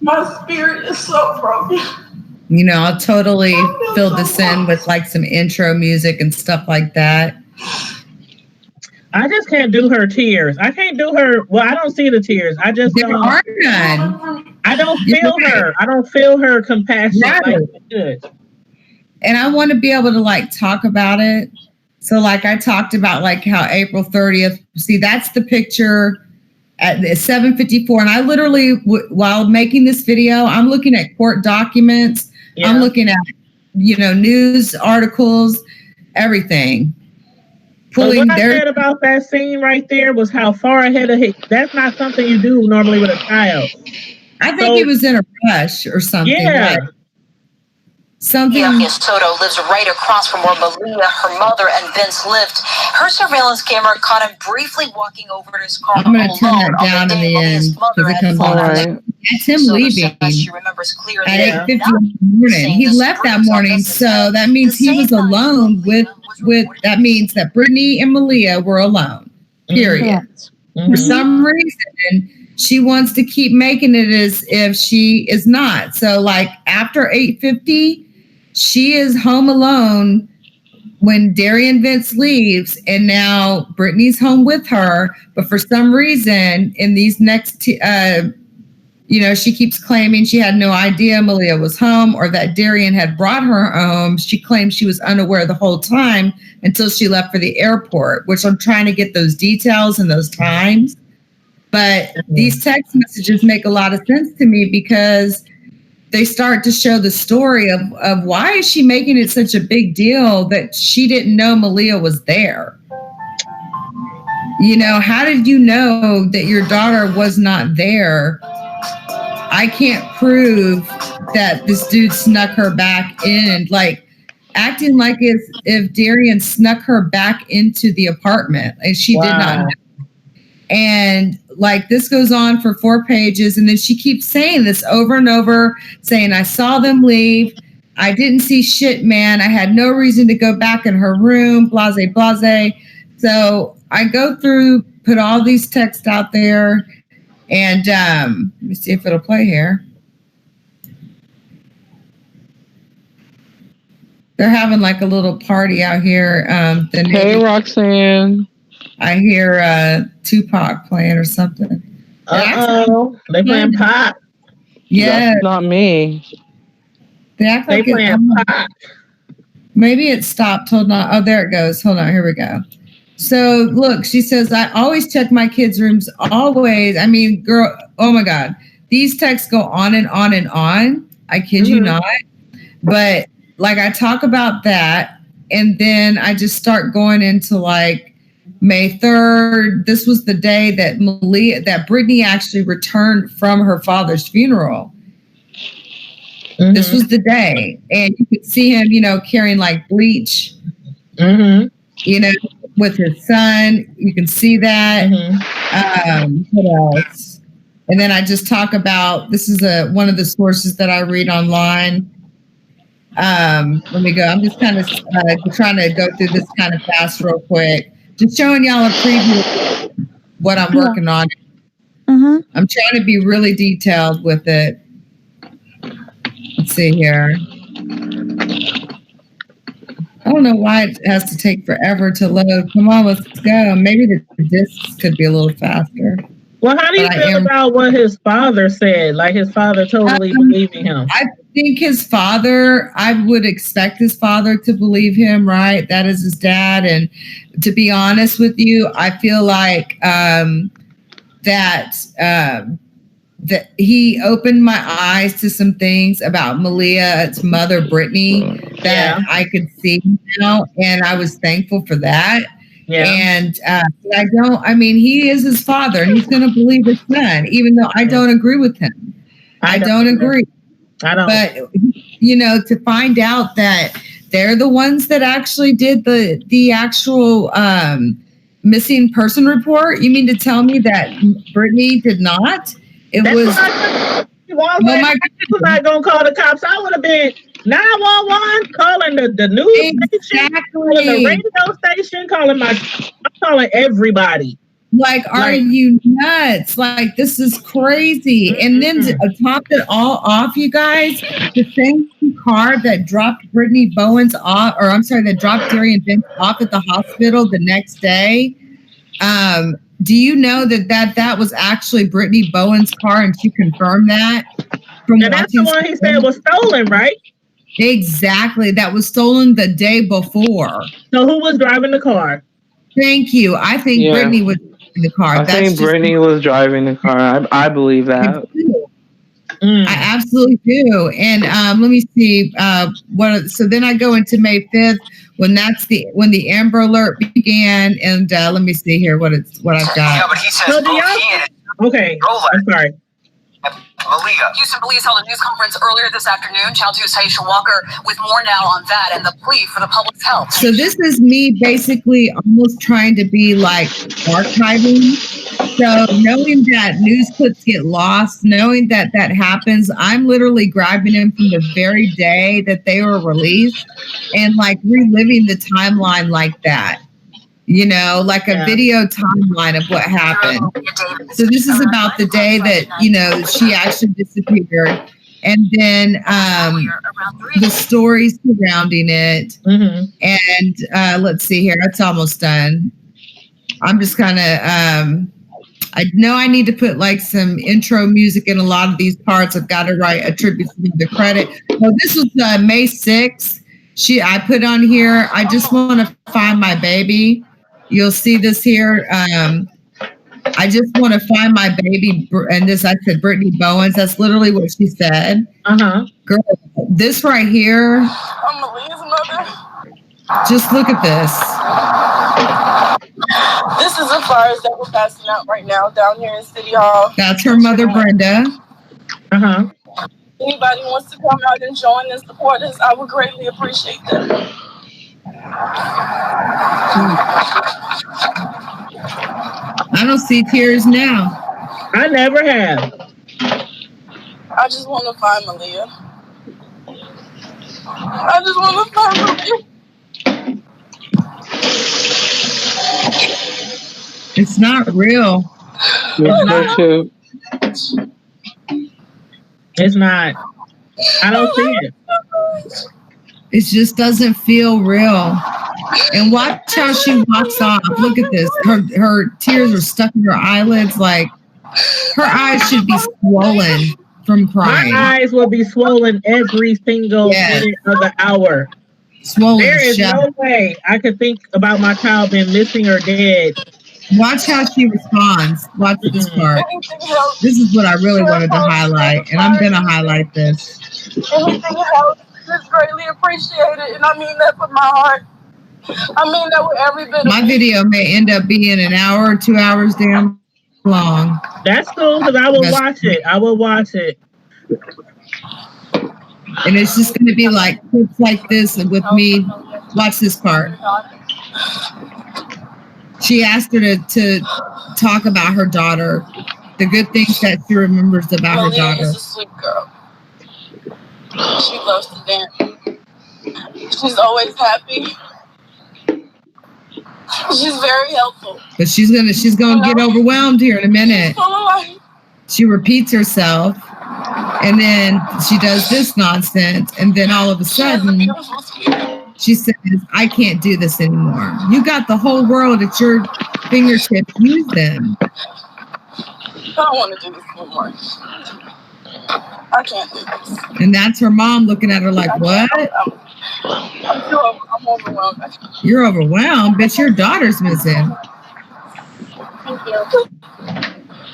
My spirit is so broken. You know, I'll totally fill this in with like some intro music and stuff like that. I just can't do her tears. I can't do her. Well, I don't see the tears. I just there don't. Are none. I don't feel her. I don't feel her compassion like I should. And I want to be able to like talk about it. So like I talked about like how April 30th. See, that's the picture at 7:54, and I literally, while making this video, I'm looking at court documents. Yeah. I'm looking at, news articles, everything. But what I said about that scene right there was how far ahead of that's not something you do normally with a child. I think he was in a rush or something. Yeah. Like, something. Soto lives right across from where Malia, her mother, and Vince lived. Her surveillance camera caught him briefly walking over to his car. I'm going to turn that down in the end because it comes on. Right. That's him leaving she remembers clearly at 8:50 in the morning. He left that morning, so that means he was alone with. That means that Brittany and Malia were alone. Period. Mm-hmm. For some reason, she wants to keep making it as if she is not. So, like after 8:50. She is home alone when Darian Vince leaves, and now Brittany's home with her. But for some reason, in these next, she keeps claiming she had no idea Malia was home or that Darian had brought her home. She claims she was unaware the whole time until she left for the airport, which I'm trying to get those details and those times. But these text messages make a lot of sense to me because they start to show the story of why is she making it such a big deal that she didn't know Malia was there? How did you know that your daughter was not there? I can't prove that this dude snuck her back in, like acting like if Darian snuck her back into the apartment and she did not know. And like this goes on for 4 pages, and then she keeps saying this over and over, saying, I saw them leave. I didn't see shit, man. I had no reason to go back in her room, blase, blase. So I go through, put all these texts out there, and let me see if it'll play here. They're having like a little party out here. Hey, Roxanne. I hear Tupac playing or something. They playing pop. Yeah, that's not me. They act like playing pop. Maybe it stopped. Hold on. Oh, there it goes. Hold on. Here we go. So look, she says, I always check my kids' rooms. Always. I mean, girl. Oh my God. These texts go on and on and on. I kid you not. But like I talk about that, and then I just start going into like May 3rd. This was the day that Brittany actually returned from her father's funeral. Mm-hmm. This was the day, and you could see him, carrying like bleach, with his son. You can see that. What else? And then I just talk about, this is one of the sources that I read online. Let me go. I'm just kind of trying to go through this kind of fast real quick. Just showing y'all a preview of what I'm working on. I'm trying to be really detailed with it. Let's see here. I don't know why it has to take forever to load. Come on, let's go. Maybe the discs could be a little faster. Well, how do you feel about what his father said? Like his father totally believing him. I think his father, I would expect his father to believe him, right? That is his dad. And to be honest with you, I feel like that he opened my eyes to some things about Malia's mother, Brittany, that I could see now. And I was thankful for that. Yeah. And he is his father, and he's going to believe his son, even though I don't agree with him. I don't agree. I don't. But, to find out that they're the ones that actually did the actual missing person report. You mean to tell me that Brittany did not? That's was. Was not going to call the cops. I would have been 911, calling the news station, calling the radio station, calling everybody. Like, are you nuts? Like, this is crazy. And then to top it all off, you guys, the same car that dropped Brittany Bowens off, or I'm sorry, that dropped Darian Vince off at the hospital the next day. Do you know that was actually Brittany Bowen's car, and she confirmed that? And that's the one he said was stolen, right? Exactly. That was stolen the day before. So who was driving the car? Thank you. I think Brittany was in the car. I think Brittany was driving the car. I believe that. I absolutely do. And let me see. So then I go into May 5th when the Amber Alert began. And let me see here what I've got. Yeah, but he says okay. I'm sorry. Malia. Houston police held a news conference earlier this afternoon. Channel 2's Taisha Walker with more now on that and the plea for the public's help. So this is me basically almost trying to be like archiving. So knowing that news clips get lost, knowing that happens, I'm literally grabbing them from the very day that they were released and like reliving the timeline like that. You know, like a video timeline of what happened. So this is about the day that, she actually disappeared. And then the stories surrounding it. Mm-hmm. And let's see here. It's almost done. I'm just kind of, I know I need to put like some intro music in a lot of these parts. I've got to write a tribute to the credit. So this was May 6th. I put on here, I just want to find my baby. You'll see this here. I just want to find my baby. And this, I said, Brittany Bowens. That's literally what she said. Girl, this right here. I'm Malia's mother. Just look at this. This is the flyers that we're passing out right now down here in City Hall. That's her mother, Brenda. Anybody wants to come out and join and support us, I would greatly appreciate that. I don't see tears now. I never have. I just want to find Malia. I just want to find Malia. It's not real. It's not. I don't see it. It just doesn't feel real. And watch how she walks off. Look at this. Her tears are stuck in her eyelids. Like her eyes should be swollen from crying. My eyes will be swollen every single minute of the hour. Swollen. There is no way I could think about my child being missing or dead. Watch how she responds. Watch this part. This is what I really wanted to highlight, and I'm going to highlight this. Anything else is greatly appreciated, and I mean that from my heart. I mean that with every bit. My video may end up being an hour or 2 hours damn long. That's cool, because I will watch it. I will watch it. And it's just going to be like clips like this with me. Watch this part. She asked her to talk about her daughter, the good things that she remembers about her daughter. Malia is a sweet girl. She loves to dance. She's always happy. She's very helpful. But she's gonna get overwhelmed here in a minute. She repeats herself, and then she does this nonsense, and then all of a sudden she says, I can't do this anymore. You got the whole world at your fingertips. Use them. I don't want to do this anymore. I can't do this. And that's her mom looking at her like, what? I'm overwhelmed. You're overwhelmed? But your daughter's missing.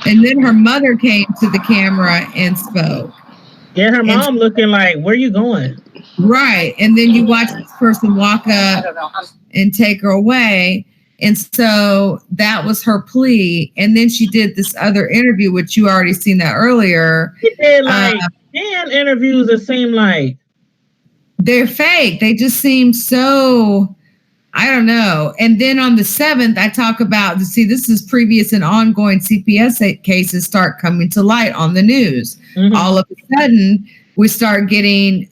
And then her mother came to the camera and spoke. Yeah, her mom looking like, where you going? Right. And then you watch this person walk up and take her away. And so that was her plea. And then she did this other interview, which you already seen that earlier. She did like 10 interviews that seem like they're fake. They just seem so, I don't know. And then on the 7th, I talk about, see, this is previous and ongoing CPS cases start coming to light on the news. All of a sudden, we start getting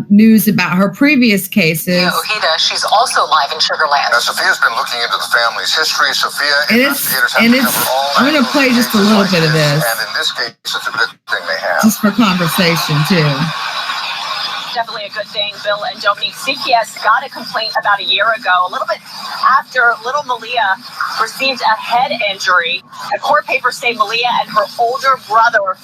news about her previous cases. Yeah, Ojeda, she's also live in Sugarland. Now, Sophia's been looking into the family's history. Sophia, I'm going to play just a little bit of this. And in this case, it's a good thing they have. Just for conversation, too. Definitely a good thing. Bill and Dominique, CPS got a complaint about a year ago, a little bit after little Malia received a head injury. A court papers say Malia and her older brother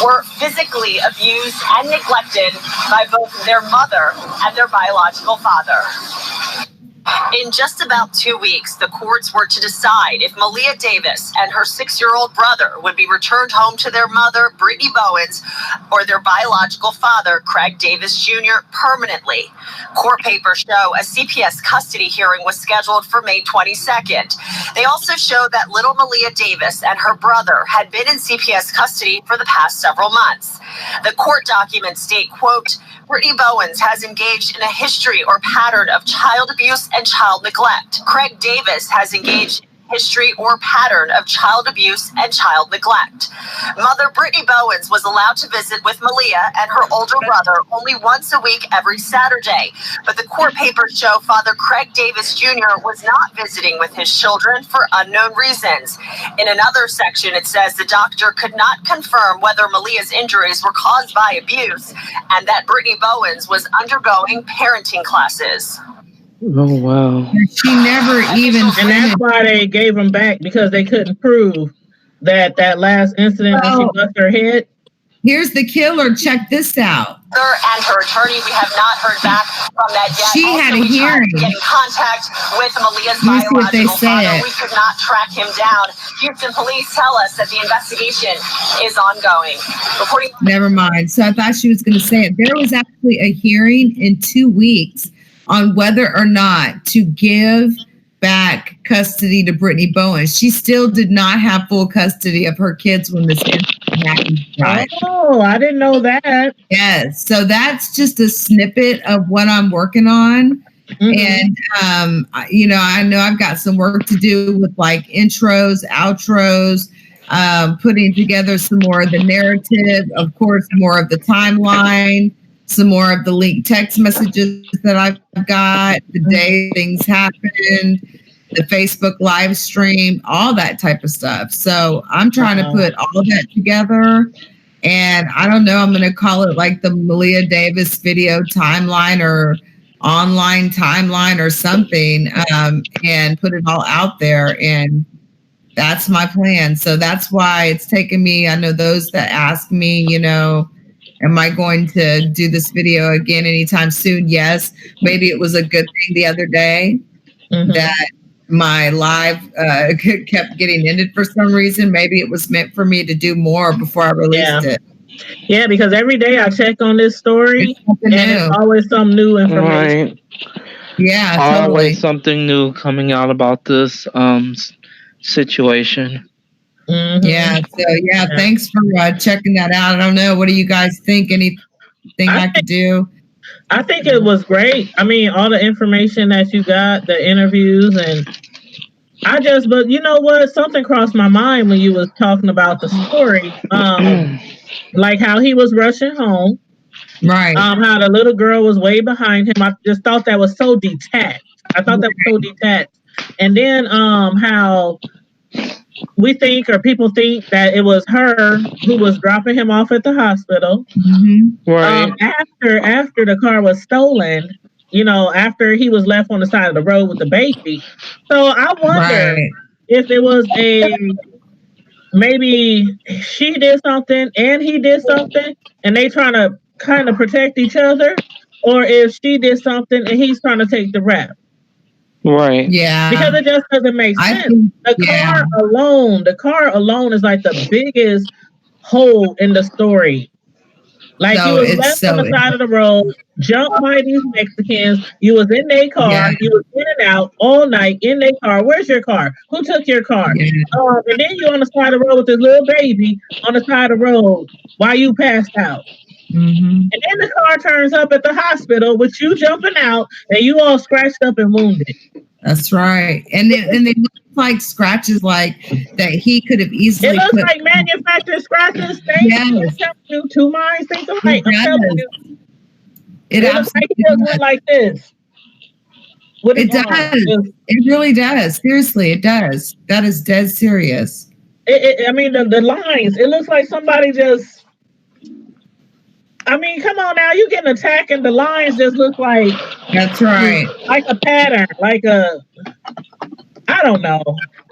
were physically abused and neglected by both their mother and their biological father. In just about 2 weeks, the courts were to decide if Malia Davis and her 6-year-old brother would be returned home to their mother, Brittany Bowens, or their biological father, Craig Davis Jr., permanently. Court papers show a CPS custody hearing was scheduled for May 22nd. They also show that little Malia Davis and her brother had been in CPS custody for the past several months. The court documents state, quote, Brittany Bowens has engaged in a history or pattern of child abuse and child neglect. Craig Davis has engaged in a history or pattern of child abuse and child neglect. Mother Brittany Bowens was allowed to visit with Malia and her older brother only once a week every Saturday. But the court papers show Father Craig Davis Jr. was not visiting with his children for unknown reasons. In another section, it says the doctor could not confirm whether Malia's injuries were caused by abuse and that Brittany Bowens was undergoing parenting classes. Oh, wow. She never even And that's why they gave him back, because they couldn't prove that last incident when she bust her head. Here's the killer. Check this out. Her and her attorney, we have not heard back from that yet. She had a hearing. To get in contact with Malia's biological father. We could not track him down. Houston police tell us that the investigation is ongoing. Never mind. So I thought she was going to say it. There was actually a hearing in 2 weeks on whether or not to give back custody to Brittany Bowen. She still did not have full custody of her kids when this incident happened. Right? Oh, I didn't know that. Yes. So that's just a snippet of what I'm working on. Mm-hmm. And, I know I've got some work to do with like intros, outros, putting together some more of the narrative, of course, more of the timeline, some more of the linked text messages that I've got, the day things happened, the Facebook live stream, all that type of stuff. So I'm trying to put all that together. And I don't know, I'm going to call it like the Malia Davis video timeline or online timeline or something, and put it all out there. And that's my plan. So that's why it's taken me, I know those that ask me, am I going to do this video again anytime soon? Yes. Maybe it was a good thing the other day that my live kept getting ended for some reason. Maybe it was meant for me to do more before I released it. Yeah, because every day I check on this story and it's always some new information. Right. Yeah, always totally. Something new coming out about this situation. Mm-hmm. Yeah. So thanks for checking that out. I don't know. What do you guys think? Anything I could do? I think it was great. I mean, all the information that you got, the interviews, and but you know what? Something crossed my mind when you was talking about the story. Like how he was rushing home. Right. How the little girl was way behind him. I just thought that was so detached. And then how people think that it was her who was dropping him off at the hospital. Mm-hmm. Right. After the car was stolen, after he was left on the side of the road with the baby. So I wonder if it was maybe she did something and he did something and they trying to kind of protect each other, or if she did something and he's trying to take the rap. Right. Yeah. Because it just doesn't make sense. The car alone is like the biggest hole in the story. Like you was left on the side of the road, jumped by these Mexicans. You was in their car. Yeah. You was in and out all night in their car. Where's your car? Who took your car? Yeah. And then you're on the side of the road with this little baby on the side of the road while you passed out. Mm-hmm. And then the car turns up at the hospital with you jumping out and you all scratched up and wounded. That's right. And they look like scratches like that he could have easily. It looks like manufactured scratches. Yes. You two minds think alike. I'm telling you. It looks like he just went like this. It does. It really does. Seriously, it does. That is dead serious. I mean, the lines. It looks like somebody just. I mean, come on now. You getting attacked and the lines just look like. That's right. Like a pattern. Like a. I don't know.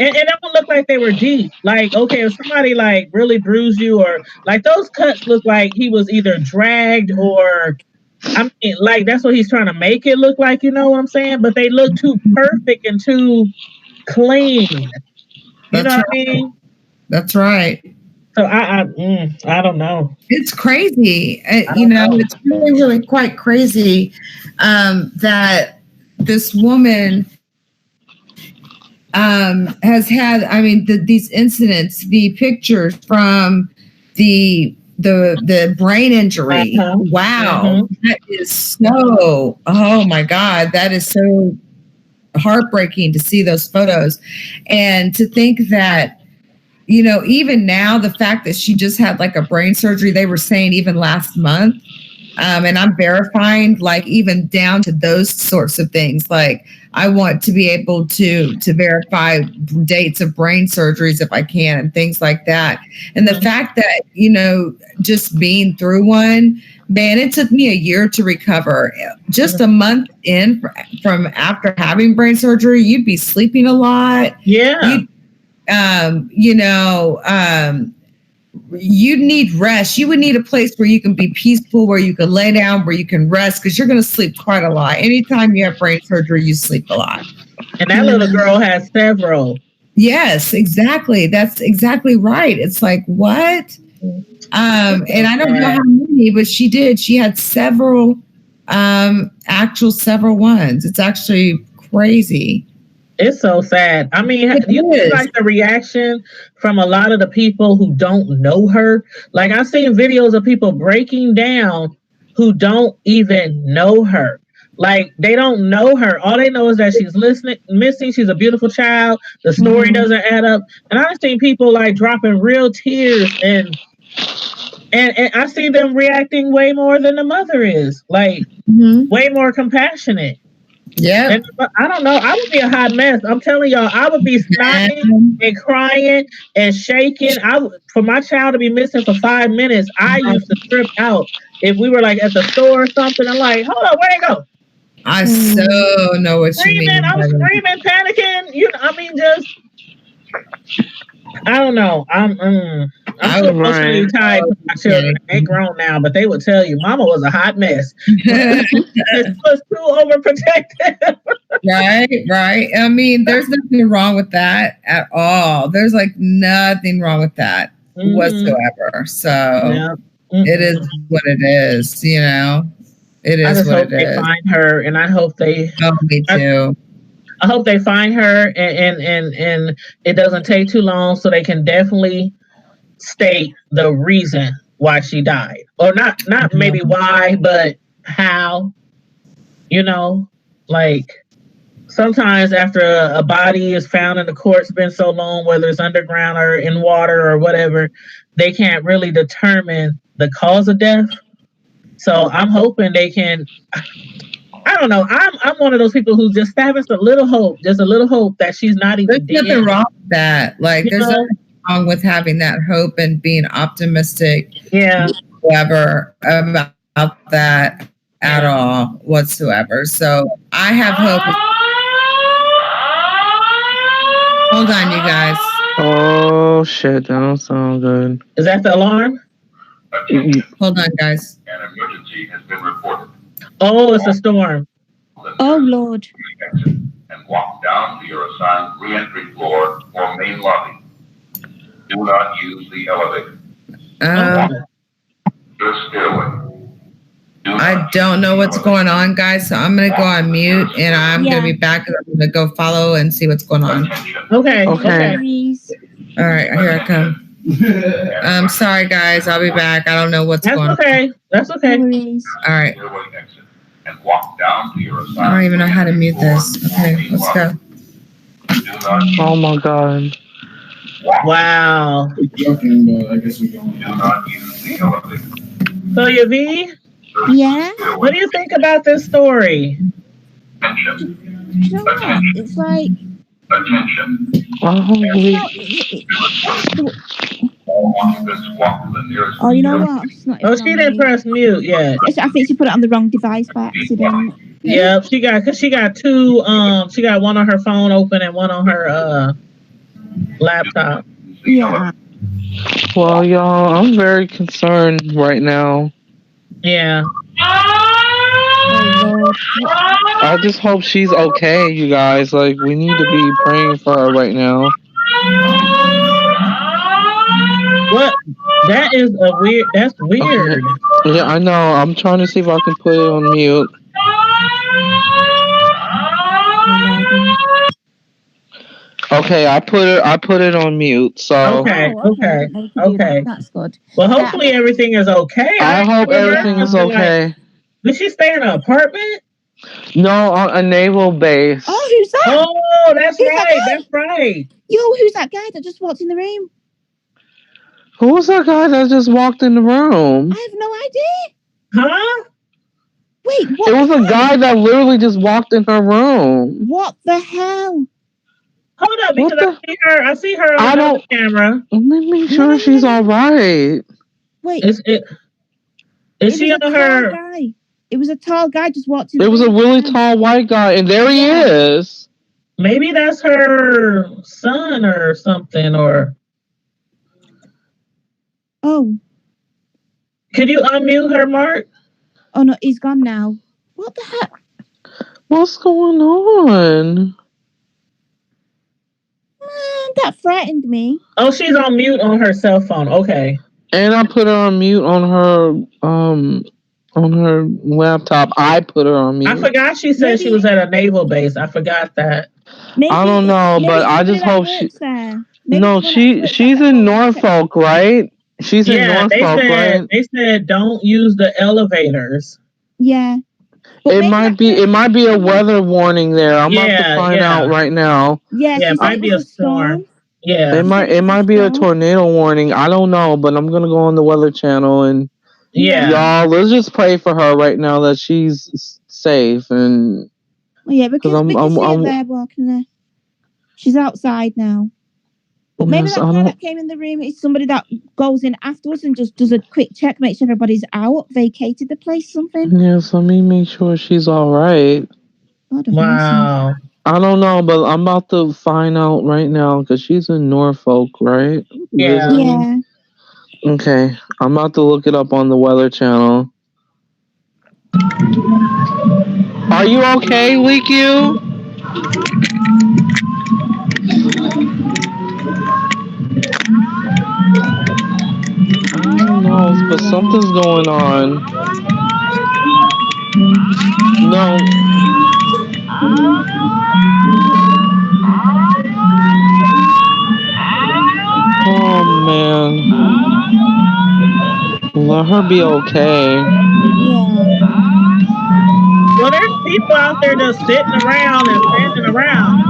And it don't look like they were deep. Like, okay, if somebody like really bruised you or like those cuts look like he was either dragged or. I mean, like that's what he's trying to make it look like, you know what I'm saying? But they look too perfect and too clean. You know what I mean? That's right. So I don't know. It's crazy. It's really, really quite crazy that this woman has had. I mean, these incidents, the pictures from the brain injury. Wow. That is so, oh my God, that is so heartbreaking to see those photos. And to think that, even now, the fact that she just had like a brain surgery, they were saying even last month, and I'm verifying like even down to those sorts of things. Like I want to be able to verify dates of brain surgeries if I can and things like that. And the fact that, just being through one, man, it took me a year to recover. Just a month in from after having brain surgery, you'd be sleeping a lot. Yeah. You'd need rest. You would need a place where you can be peaceful, where you can lay down, where you can rest, because you're going to sleep quite a lot. Anytime you have brain surgery, you sleep a lot. And that little girl has several. Yes, exactly. That's exactly right. It's like, what? And I don't know how many, but she did. She had several ones. It's actually crazy. It's so sad. I mean, you see like the reaction from a lot of the people who don't know her. Like I've seen videos of people breaking down who don't even know her. Like they don't know her. All they know is that she's missing. She's a beautiful child. The story doesn't add up. And I've seen people like dropping real tears and I see them reacting way more than the mother is. Like way more compassionate. Yeah. And I don't know. I would be a hot mess. I'm telling y'all, I would be snotting and crying and shaking. For my child to be missing for 5 minutes, I used to trip out. If we were like at the store or something, I'm like, hold on, where'd they go? I so know what you mean. I'm screaming, panicking. Just I don't know. I'm still emotionally tied to my children. They grown now, but they would tell you, Mama was a hot mess. It was too overprotective. Right. I mean, there's nothing wrong with that at all. There's like nothing wrong with that whatsoever. So it is what it is, It is I just what hope it is. They find her, and I hope they. Oh, me too. I hope they find her, and it doesn't take too long, so they can definitely state the reason why she died, or not maybe why, but how. Like sometimes after a body is found in the court's been so long, whether it's underground or in water or whatever, they can't really determine the cause of death. So I'm hoping they can. I don't know. I'm one of those people who just having a little hope that she's not even dead. There's nothing wrong with that. Like there's nothing wrong with having that hope and being optimistic. Yeah. Whatever about that at all whatsoever. So I have hope. Hold on, you guys. Oh shit, that don't sound good. Is that the alarm? Hold on, guys. An emergency has been reported. Oh, it's a storm. Oh, Lord. And walk down to your assigned re-entry floor or main lobby. Do not use the elevator. Your stairway. I don't know what's going on, guys, so I'm going to go on mute, and I'm going to be back, and I'm going to go follow and see what's going on. Okay. All right, here I come. I'm sorry, guys. I'll be back. I don't know what's going on. That's okay. All right. and walk down to your assigned. I don't even know how to mute this. Okay, let's go. Oh my God. Wow. I guess we don't. Do not use the elevator. So, Yavi, Yeah? what do you think about this story? Attention. You know what? It's like, Attention. Oh, you know what? She's not even she didn't press mute yet. I think she put it on the wrong device by accident. Yeah, she got two. She got one on her phone open and one on her laptop. Yeah. Well, y'all, I'm very concerned right now. Yeah. Oh Lord. I just hope she's okay, you guys. Like, we need to be praying for her right now. What? That is weird. That's weird. Okay. Yeah, I know. I'm trying to see if I can put it on mute. Okay, I put it on mute. So okay. That's good. Well, hopefully everything is okay. I hope everything is okay. Did she stay in an apartment? No, on a naval base. Oh, who's that? Oh, that's right. That's right. Yo, who's that guy that just walked in the room? Who was that guy that just walked in the room? I have no idea. Huh? Wait, what? It was a guy that literally just walked in her room. What the hell? Hold up, because I see her on the camera. Let me make sure she's all right. Wait. Is she on her? Guy. It was a tall guy just walked in. It was a really tall white guy, and there he is. Maybe that's her son or something, or. Oh. Could you unmute her, Mark? Oh no, he's gone now. What the heck? What's going on? Man, that frightened me. Oh, she's on mute on her cell phone. Okay. And I put her on mute on her laptop. I put her on mute. I forgot she said she was at a naval base. I forgot that. I don't know, but I just hope she. No, she's in Norfolk, right? She's in Norfolk, right? They said don't use the elevators. Yeah. It might be a weather warning there. I'm about to find out right now. Yeah, it might be a storm. Yeah. It might be a tornado warning. I don't know, but I'm gonna go on the Weather Channel and y'all, let's just pray for her right now that she's safe and. Yeah, because we can see her there walking there. She's outside now. But maybe that guy that came in the room is somebody that goes in afterwards and just does a quick check, make sure everybody's out, vacated the place, something. Yes, let me make sure she's all right. Wow. I don't know, but I'm about to find out right now because she's in Norfolk, right? Yeah. Yeah. Okay, I'm about to look it up on the Weather Channel. Are you okay, Leak-U? I don't know, but something's going on. No. Oh, man. Let her be okay. Yeah. Well, there's people out there just sitting around and standing around.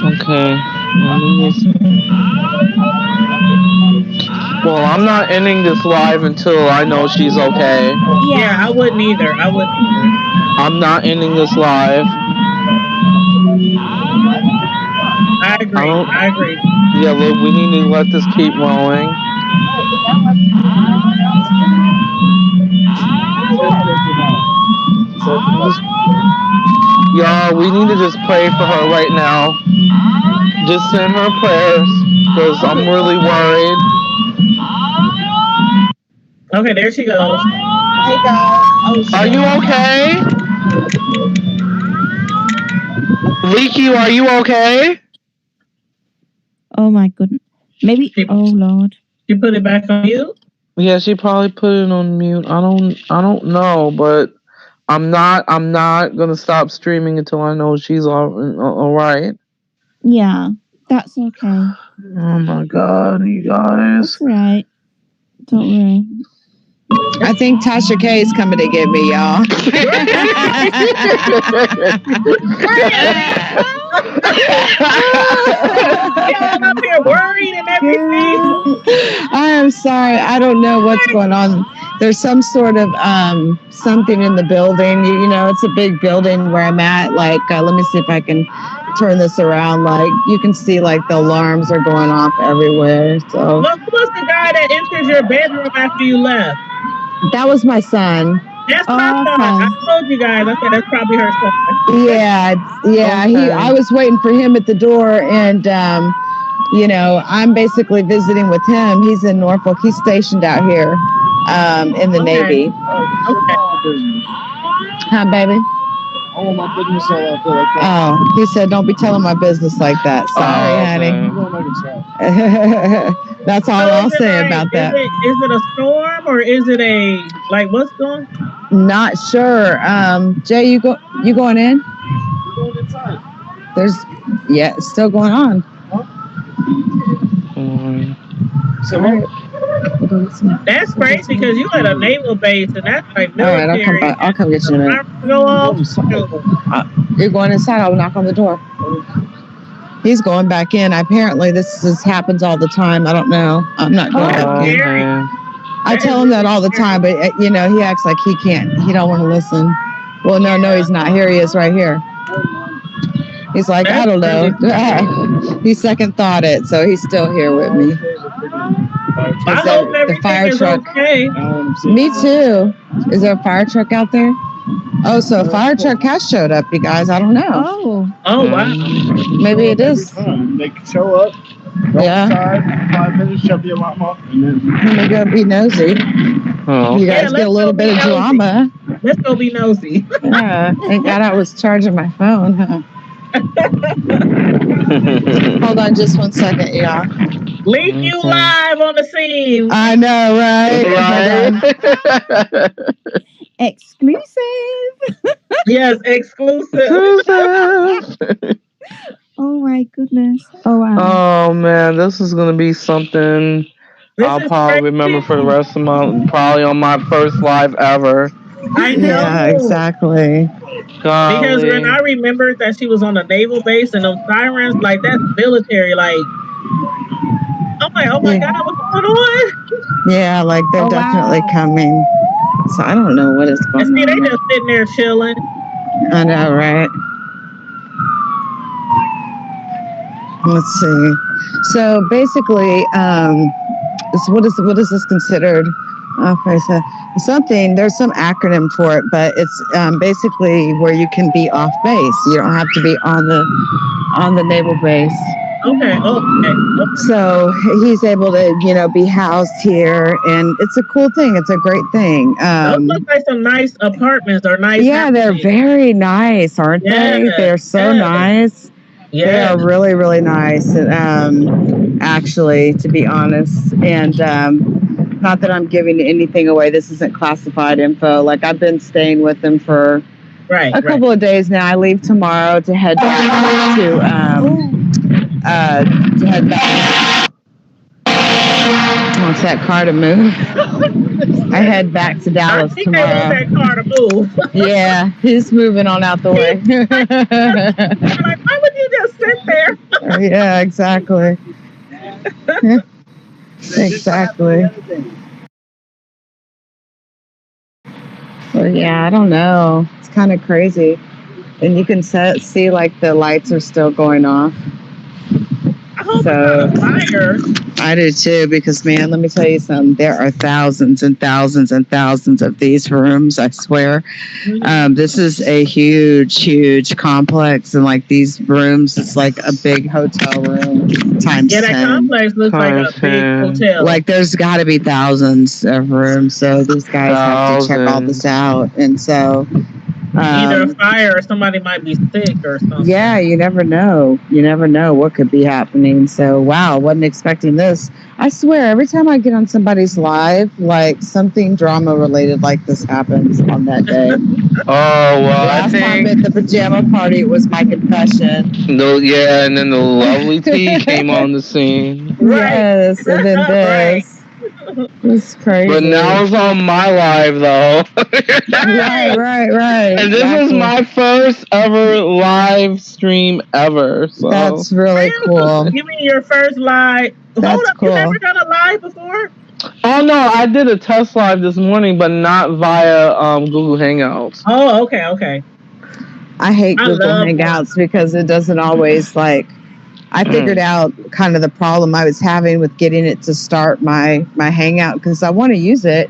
Okay. Well, I'm not ending this live until I know she's okay. Yeah, I wouldn't either. I'm not ending this live. I agree. Yeah, look, we need to let this keep rolling. Y'all, we need to just pray for her right now. Just send her prayers, because I'm really worried. Okay, there she goes. Hey guys. Are you okay? Leaky, are you okay? Oh my goodness. Maybe. Oh Lord. You put it back on mute? Yeah, she probably put it on mute. I don't know, but I'm not gonna stop streaming until I know she's all right. Yeah, that's okay. Oh my God, you guys. That's all right. Don't worry. I think Tasha K is coming to get me, y'all. Y'all up here worried and everything. I am sorry. I don't know what's going on. There's some sort of something in the building. You know, it's a big building where I'm at. Like, let me see if I can turn this around. Like, you can see like the alarms are going off everywhere. So, well, who was the guy that entered your bedroom after you left? That was my son. That's what I thought. I told you guys. I said that's probably her son. Yeah. Okay. I was waiting for him at the door, and you know, I'm basically visiting with him. He's in Norfolk. He's stationed out here in the Navy. Okay. Huh, baby? All my business all out there like that. Oh, he said, don't be telling my business like that. Sorry, honey. That's all I'll say about that. Is it a storm or is it a, like, what's going on? Not sure. Jay, you going in? We're going inside. It's still going on. So that's crazy because you at a naval base and that's like military. All right, I'll come get you in a minute. You're going inside. I'll knock on the door. He's going back in. Apparently, this happens all the time. I don't know. I'm not going back in. I tell him that all the time, but you know, he acts like he can't. He don't want to listen. Well, no, he's not. Here he is, right here. He's like, I don't know. He second thought it, so he's still here with me. I hope everything the fire truck. Okay. Me too. Is there a fire truck out there? Oh, so a fire truck has showed up, you guys. I don't know. Oh wow. Maybe it is. They can show up. Yeah. Inside, 5 minutes, shut the alarm off, and then let me go be nosy. Oh. You guys get a little bit of drama. Let's go be nosy. Yeah. Thank God I was charging my phone, huh? Hold on just 1 second, y'all. Leave you live on the scene. I know, right? Exclusive. Yes, exclusive. Oh my goodness. Oh wow. Oh man, this is gonna be something I'll probably remember for the rest of my, probably on my first live ever. I know. Yeah, exactly. Golly. Because when I remembered that she was on a naval base and those sirens, like that's military, like I'm like, oh my God, what's going on? Yeah, like they're definitely coming. So I don't know what is going on. See, they just sitting there chilling. I know, right? Let's see. So basically, what is this considered? Okay, so there's some acronym for it, but it's basically where you can be off base. You don't have to be on the naval base. Okay. So he's able to, be housed here, and it's a cool thing. It's a great thing. Those look like some nice apartments or nice. Yeah, they're very nice, aren't they? They're so nice. Yeah. They are really, really nice. Actually, to be honest, and not that I'm giving anything away. This isn't classified info. Like I've been staying with them for a couple of days now. I leave tomorrow to head back to head back. Wants that car to move. I head back to Dallas tomorrow. I think they want that car to move. Yeah, he's moving on out the way. Like, why would you just sit there? Yeah, exactly. Exactly. Well, yeah, I don't know. It's kind of crazy. And you can see like the lights are still going off. I hope it's not a fire. I do too, because man, let me tell you something. There are thousands and thousands and thousands of these rooms, I swear. This is a huge, huge complex, and like these rooms, it's like a big hotel room times 10. Yeah, that complex looks like a big hotel. Like there's got to be thousands of rooms, so these guys have to check all this out, and so Either a fire or somebody might be sick or something. Yeah, you never know. You never know what could be happening. So, wow, wasn't expecting this. I swear, every time I get on somebody's live, like something drama related like this happens on that day. Last time at the pajama party, it was my confession. Yeah, and then the lovely T came on the scene. Right. Yes, and then this. It's crazy. But now it's on my live though. Right. And this is my first ever live stream ever. So that's really cool. You mean your first live? Hold up, cool. You never done a live before? Oh no, I did a test live this morning, but not via Google Hangouts. Oh, okay. I hate Google Hangouts because it doesn't always like. I figured out kind of the problem I was having with getting it to start my Hangout because I want to use it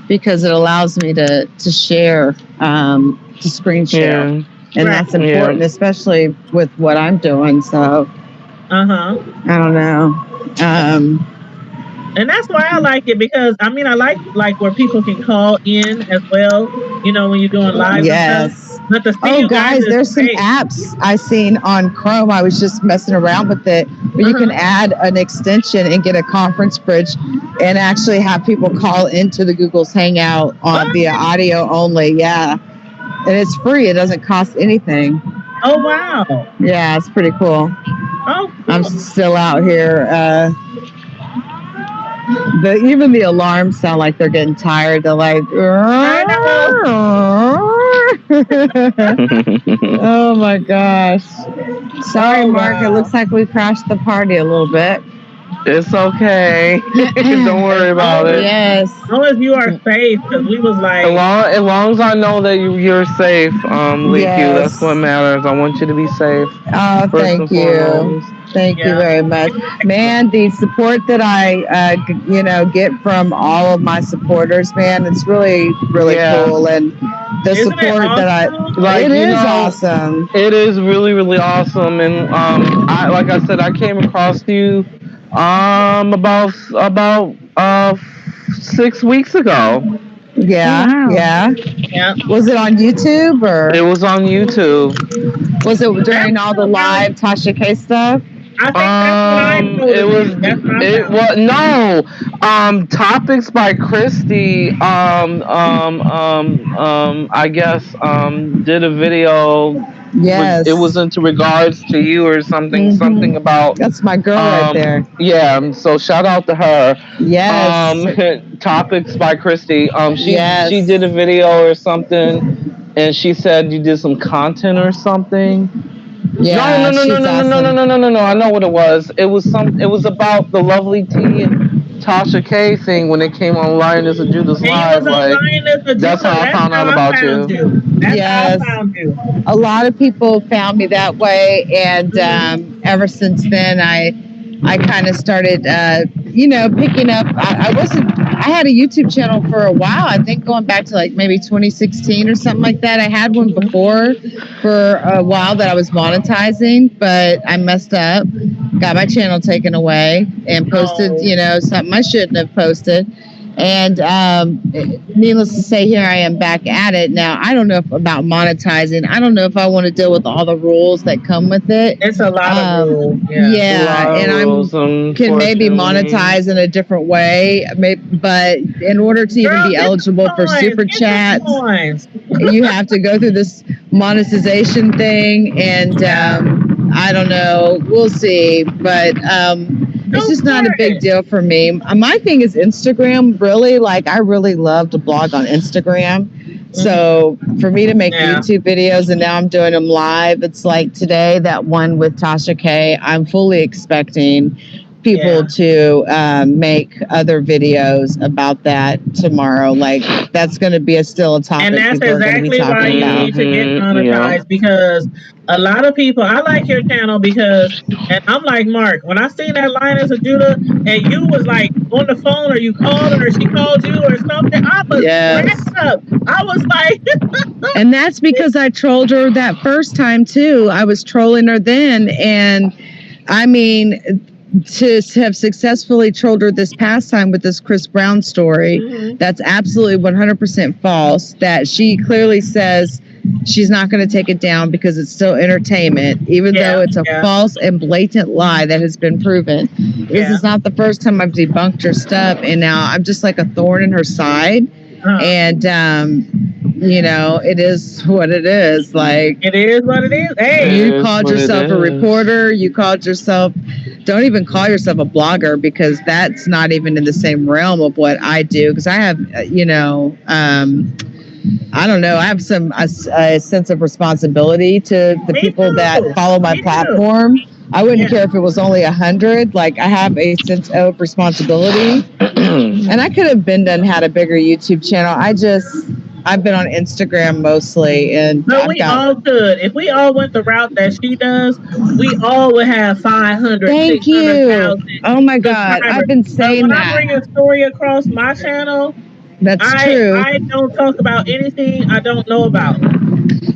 because it allows me to share, to screen share. And that's important, especially with what I'm doing. So, I don't know. And that's why I like it because, I mean, I like where people can call in as well, you know, when you're doing live. Yes. But guys, there's some apps I seen on Chrome. I was just messing around with it, but you can add an extension and get a conference bridge and actually have people call into the Google's Hangout via audio only. Yeah. And it's free. It doesn't cost anything. Oh, wow. Yeah, it's pretty cool. Oh, cool. I'm still out here. Even the alarms sound like they're getting tired. They're like, oh my gosh. Sorry, Mark. Wow. It looks like we crashed the party a little bit. It's okay. Don't worry about it. Yes. As long as you are safe, because we was like... As long as I know that you're safe, Leaky, that's what matters. I want you to be safe. Oh, thank you. Thank you very much. Man, the support that I, get from all of my supporters, man, it's really, really cool. And the support that I... Like, it is awesome. It is really, really awesome. And like I said, I came across you about 6 weeks ago. Yeah. Was it on YouTube or? It was on YouTube. Was it during all the live Tasha K stuff? I think that's what it was no. Topics by Christy. I guess did a video. Yes. It was into regards to you or something. Something about. That's my girl right there. Yeah. So shout out to her. Yes. Topics by Christy. She did a video or something, and she said you did some content or something. Yeah, no. I know what it was. It was about the lovely T and Tasha K thing when it came on Lioness of Judas Live. That's how I found out about you. Yes. A lot of people found me that way, and ever since then, I kind of started, picking up. I had a YouTube channel for a while. I think going back to like maybe 2016 or something like that. I had one before for a while that I was monetizing, but I messed up, got my channel taken away, and posted, something I shouldn't have posted. And needless to say, here I am back at it. Now, I don't know about monetizing. I don't know if I want to deal with all the rules that come with it. It's a lot of rules. Yeah, and I can maybe monetize in a different way. But in order to even be eligible for super chats, you have to go through this monetization thing. And I don't know. We'll see. But it's just not a big deal for me. My thing is Instagram, really. Like, I really love to blog on Instagram. So for me to make YouTube videos, and now I'm doing them live, it's like today, that one with Tasha K, I'm fully expecting people to make other videos about that tomorrow. Like, that's going to be still a topic. And that's exactly why you need to get monetized, because a lot of people, I like your channel because, and I'm like Mark, when I seen that Lioness of Judah and you was like on the phone, or you called her or she called you or something, I was wrapped up. I was like... And that's because I trolled her that first time too. I was trolling her then, and I mean... to have successfully trolled her this past time with this Chris Brown story, that's absolutely 100% false. That she clearly says she's not going to take it down because it's still entertainment, even though it's a false and blatant lie that has been proven. This is not the first time I've debunked her stuff, and now I'm just like a thorn in her side. And you know, it is what it is. Like, it is what it is. Hey, you called yourself a reporter. You called yourself. Don't even call yourself a blogger, because that's not even in the same realm of what I do. Because I have, you know, I don't know. I have a sense of responsibility to the people that follow my platform. I wouldn't care if it was only 100. Like, I have a sense of responsibility, and I could have had a bigger YouTube channel. I've been on Instagram mostly, and all could. If we all went the route that she does, we all would have 500. Thank you. Oh my God, I've been saying that. When I bring a story across my channel, that's true. I don't talk about anything I don't know about.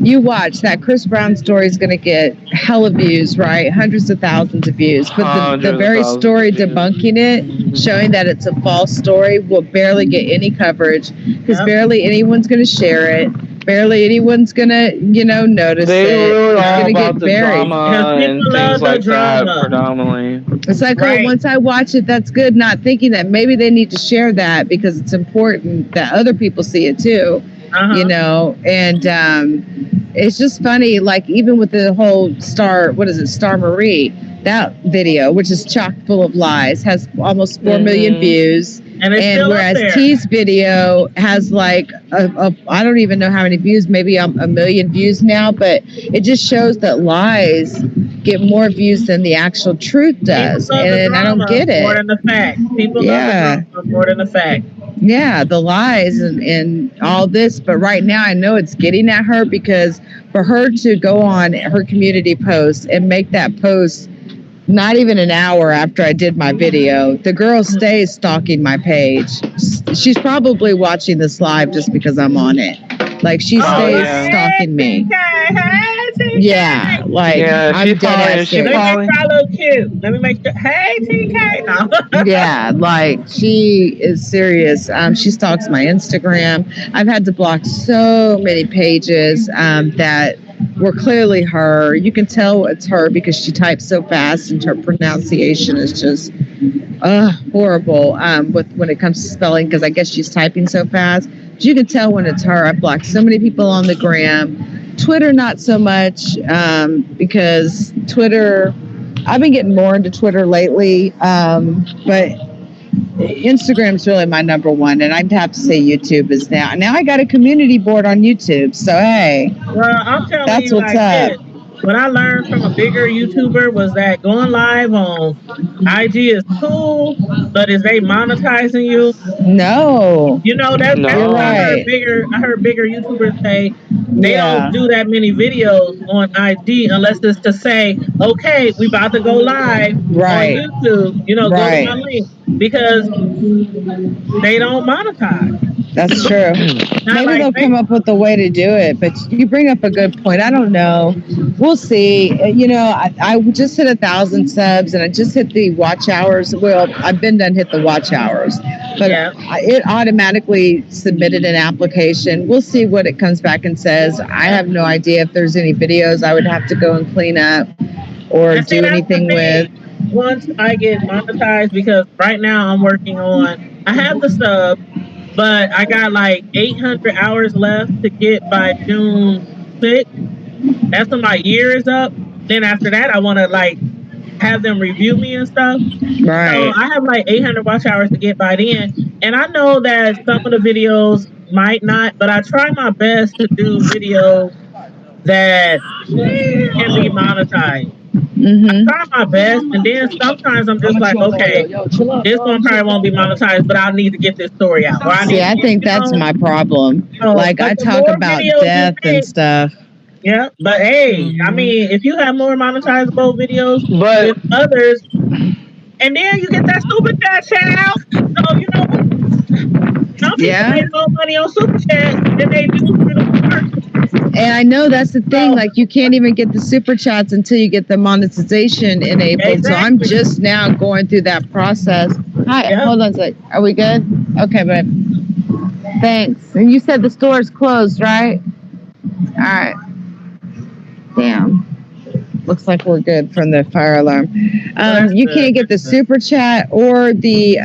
You watch that Chris Brown story is going to get hella views, right? Hundreds of thousands of views. But the very story debunking it, showing that it's a false story, will barely get any coverage, because barely anyone's going to share it. Barely anyone's going to, you know, notice it. It's going to get buried. And things like that, predominantly. It's like, oh, once I watch it, that's good, not thinking that maybe they need to share that because it's important that other people see it too. You know, and it's just funny, like, even with the whole Star Marie, that video, which is chock full of lies, has almost 4 million views. And whereas T's video has like I don't even know how many views, maybe a million views now, but it just shows that lies get more views than the actual truth does. And I don't get it. More than the fact. People love the drama more than the fact. Yeah, the lies and all this. But right now I know it's getting at her, because for her to go on her community post and make that post not even an hour after I did my video, the girl stays stalking my page. She's probably watching this live just because I'm on it. Like, she stays stalking me. Yeah, like, I'm dead ass serious. Let me make sure. Hey, TK. No. Yeah, like, she is serious. She stalks my Instagram. I've had to block so many pages that were clearly her. You can tell it's her because she types so fast, and her pronunciation is just horrible when it comes to spelling, because I guess she's typing so fast. But you can tell when it's her. I've blocked so many people on the gram. Twitter, not so much, because Twitter, I've been getting more into Twitter lately, but Instagram's really my number one, and I'd have to say YouTube is now. Now I got a community board on YouTube, so hey, I'm telling that's you, what's up. What I learned from a bigger YouTuber was that going live on IG is cool, but is they monetizing you? No. You know, that's right. I heard bigger YouTubers say they don't do that many videos on IG unless it's to say, okay, we about to go live on YouTube. You know, go to my link, because they don't monetize. That's true. Maybe they'll come up with a way to do it, but you bring up a good point. I don't know. We'll see. You know, I just hit 1,000 subs, and I just hit the watch hours. Well, I've been done hit the watch hours, but it automatically submitted an application. We'll see what it comes back and says. I have no idea if there's any videos I would have to go and clean up or do anything with. Once I get monetized, because right now I'm working on, I have the sub, but I got like 800 hours left to get by June 6th. That's when my year is up. Then after that, I want to like have them review me and stuff. Right. So I have like 800 watch hours to get by then. And I know that some of the videos might not, but I try my best to do videos that can be monetized. I try my best, and then sometimes I'm just like, okay, this one probably won't be monetized, but I need to get this story out. I think that's my problem. Like, I talk about death and stuff. Yeah, but hey, I mean, if you have more monetizable videos with others, and then you get that super chat shout out, so you know, some people make more money on super chat than they do for the work. And I know that's the thing, like, you can't even get the super chats until you get the monetization enabled. Exactly. So I'm just now going through that process. Hi, hold on a sec. Are we good? Okay, babe. Thanks. And you said the store is closed, right? All right. Damn. Looks like we're good from the fire alarm. You can't get the super chat or the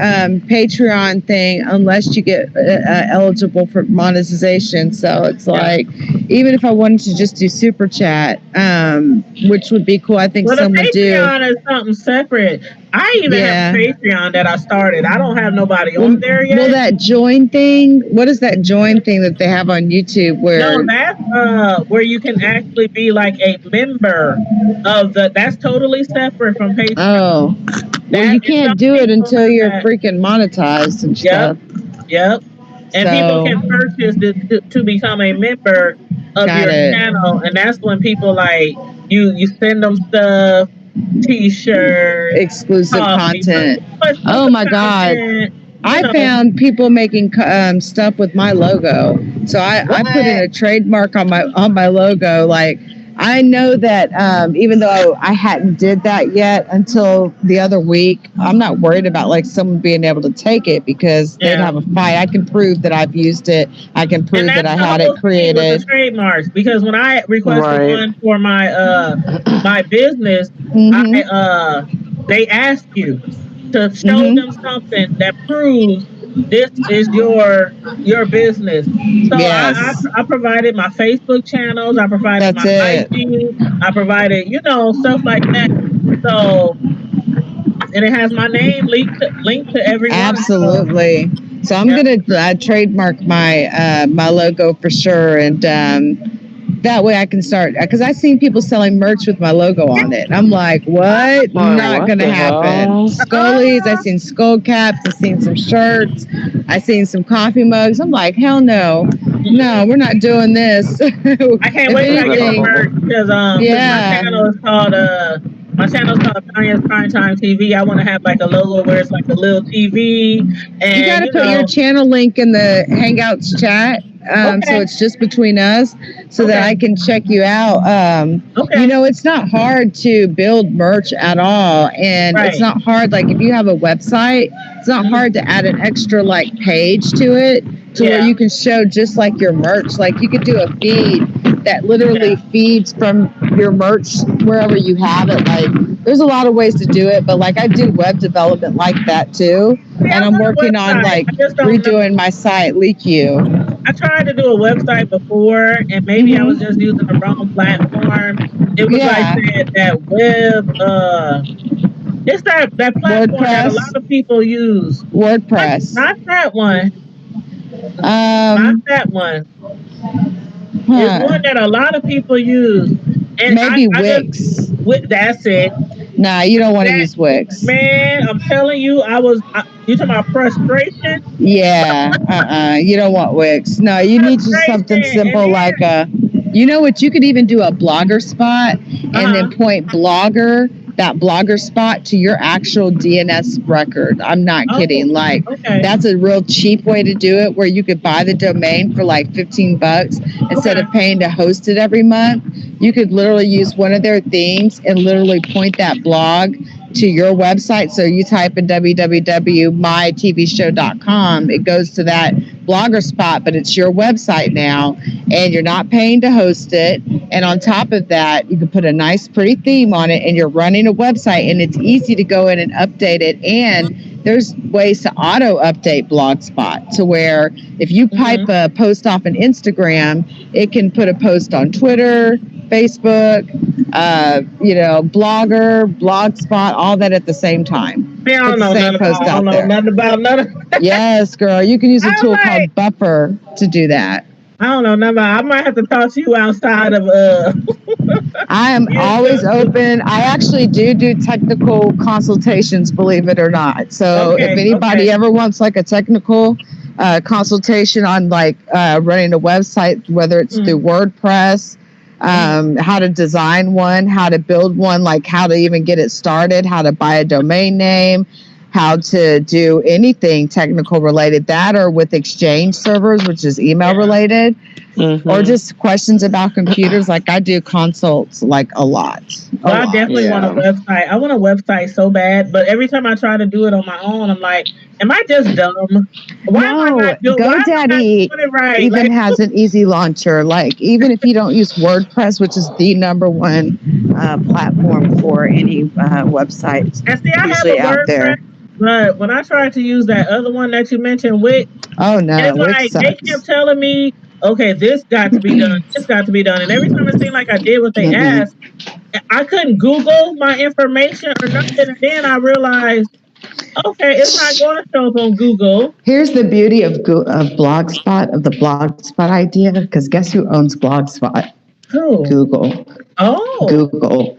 Patreon thing unless you get eligible for monetization. So it's like, even if I wanted to just do super chat, which would be cool. I think some would do. Patreon is something separate. I even have Patreon that I started. I don't have nobody on there yet. Well, that join thing. What is that join thing that they have on YouTube? Where that's where you can actually be like a member of the. That's totally separate from Patreon. Oh, well, you can't do it until you're freaking monetized and stuff. Yep. And people can purchase to become a member of your channel, and that's when people like you send them stuff. T-shirts, exclusive content. Oh my God. I found people making stuff with my logo. So I put in a trademark on my logo. Like, I know that even though I hadn't did that yet until the other week, I'm not worried about like someone being able to take it because they'd have a fight. I can prove that I've used it. I can prove that I had it created. With the trademarks, because when I requested one for my my business, they ask you to show them something that proves this is your business. So I provided my Facebook channels, I provided my IG, I provided stuff like that. So, and it has my name linked to everyone. Absolutely. So I'm gonna trademark my my logo for sure, and that way I can start, because I've seen people selling merch with my logo on it. I'm like, what? Not gonna happen. Scullies, I've seen skull caps, I've seen some shirts, I've seen some coffee mugs. I'm like, hell no, we're not doing this. I can't wait till I get the merch because my channel is called Science Primetime TV. I want to have like a logo where it's like a little TV. And you got to put your channel link in the Hangouts chat. So it's just between us so that I can check you out. It's not hard to build merch at all. And it's not hard. Like if you have a website, it's not hard to add an extra like page to it where you can show just like your merch. Like you could do a feed that literally feeds from your merch wherever you have it. Like there's a lot of ways to do it, but like I do web development like that too. And I'm working on like redoing my site, LeakU. I tried to do a website before, and maybe I was just using the wrong platform. It was like that web. It's that platform WordPress. That a lot of people use. WordPress. Not that one. Not that one. It's one that a lot of people use. And maybe Wix. That's it. Nah, you don't want to use Wix. Man, I'm telling you, you talking about frustration? Yeah, you don't want Wix. No, you need just something simple like you know what? You could even do a blogger spot and then point that blogger spot to your actual DNS record. I'm not kidding. Like that's a real cheap way to do it, where you could buy the domain for like $15 instead of paying to host it every month. You could literally use one of their themes and literally point that blog to your website. So you type in www.mytvshow.com, it goes to that blogger spot, but it's your website now, and you're not paying to host it. And on top of that, you can put a nice pretty theme on it, and you're running a website, and it's easy to go in and update it. And there's ways to auto update Blogspot to where if you pipe a post off on Instagram, it can put a post on Twitter, Facebook, Blogger, Blogspot, all that at the same time. I don't know nothing about none of that. Yes, girl. You can use a tool called Buffer to do that. I don't know nothing about. I might have to talk to you outside of I am always open. I actually do technical consultations, believe it or not. So if anybody ever wants like a technical consultation on like running a website, whether it's through WordPress, how to design one, how to build one, like how to even get it started, how to buy a domain name, how to do anything technical related, that or with Exchange servers, which is email related, or just questions about computers. Like I do consults like a lot. I definitely want a website. I want a website so bad, but every time I try to do it on my own, I'm like, Am I just dumb? Why am I not doing? GoDaddy even has an easy launcher. Like even if you don't use WordPress, which is the number one platform for any website, and see, I have usually a out WordPress, there. but when I tried to use that other one that you mentioned, Wix, oh no, and it's Wix like sucks. they kept telling me, okay, this got to be done, this got to be done, and every time it seemed like I did what they asked, I couldn't Google my information or nothing, and then I realized, okay, it's not going to show up on Google. Here's the beauty of Blogspot, of the Blogspot idea, because guess who owns Blogspot? Who? Google. Oh. Google.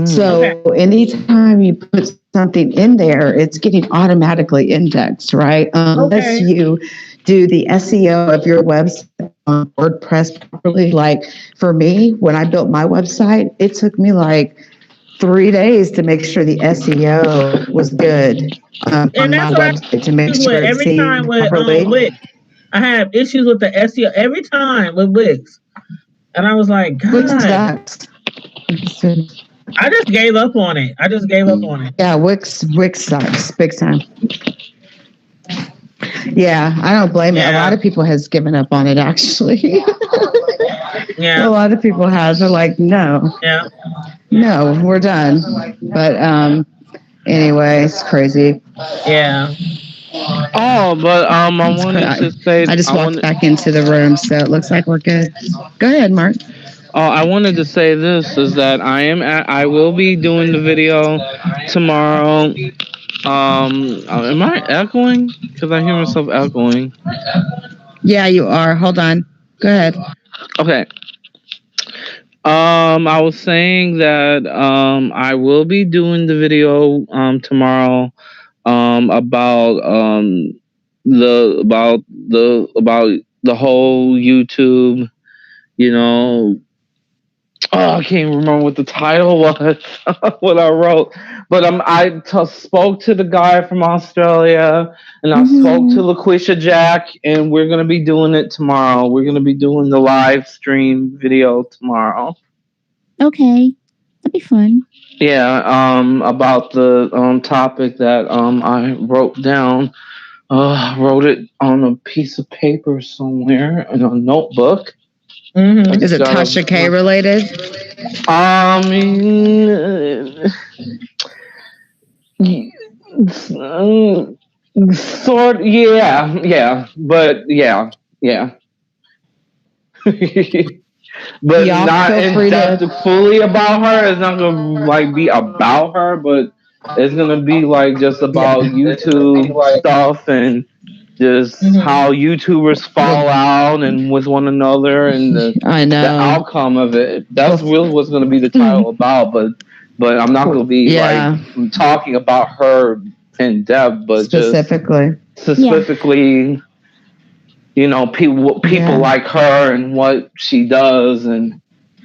So anytime you put something in there, it's getting automatically indexed, right? Unless you do the SEO of your website on WordPress properly. Like for me, when I built my website, it took me like 3 days to make sure the SEO was good on my website to make sure it's seen properly. Wix. I have issues with the SEO every time with Wix. And I was like, God. Wix sucks. I just gave up on it. Yeah, Wix sucks big time. Yeah, I don't blame it. A lot of people has given up on it actually. A lot of people have. They're like, no. Yeah. No, we're done. But anyway, it's crazy. Yeah. Oh, but I wanted to say I just walked back into the room, so it looks like we're good. Go ahead, Mark. Oh, I wanted to say this is that I will be doing the video tomorrow. Am I echoing? Because I hear myself echoing. Yeah, you are. Hold on. Go ahead. Okay. I was saying that I will be doing the video tomorrow about the whole YouTube, you know. Oh, I can't remember what the title was, what I wrote. But I spoke to the guy from Australia, and I spoke to LaQuisha Jack, and we're gonna be doing it tomorrow. We're gonna be doing the live stream video tomorrow. Okay, that'd be fun. Yeah, about the topic that I wrote down. Wrote it on a piece of paper somewhere in a notebook. Mm-hmm. Is it Tasha K related? Sort, yeah, but yeah. But not in depth fully about her. It's not gonna like be about her, but it's gonna be like just about YouTube stuff and just how YouTubers fall out and with one another and the outcome of it. That's really what's gonna be the title about. But I'm not gonna be like talking about her in depth, but specifically. You know, people like her and what she does, and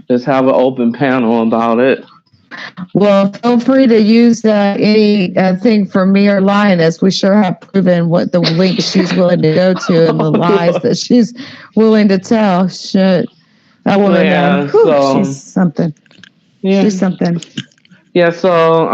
just have an open panel about it. Well, feel free to use any thing from me or Lioness. We sure have proven what the links she's willing to go to and the lies that she's willing to tell. Shit, that woman, she's something. Yeah. She's something. Yeah. So,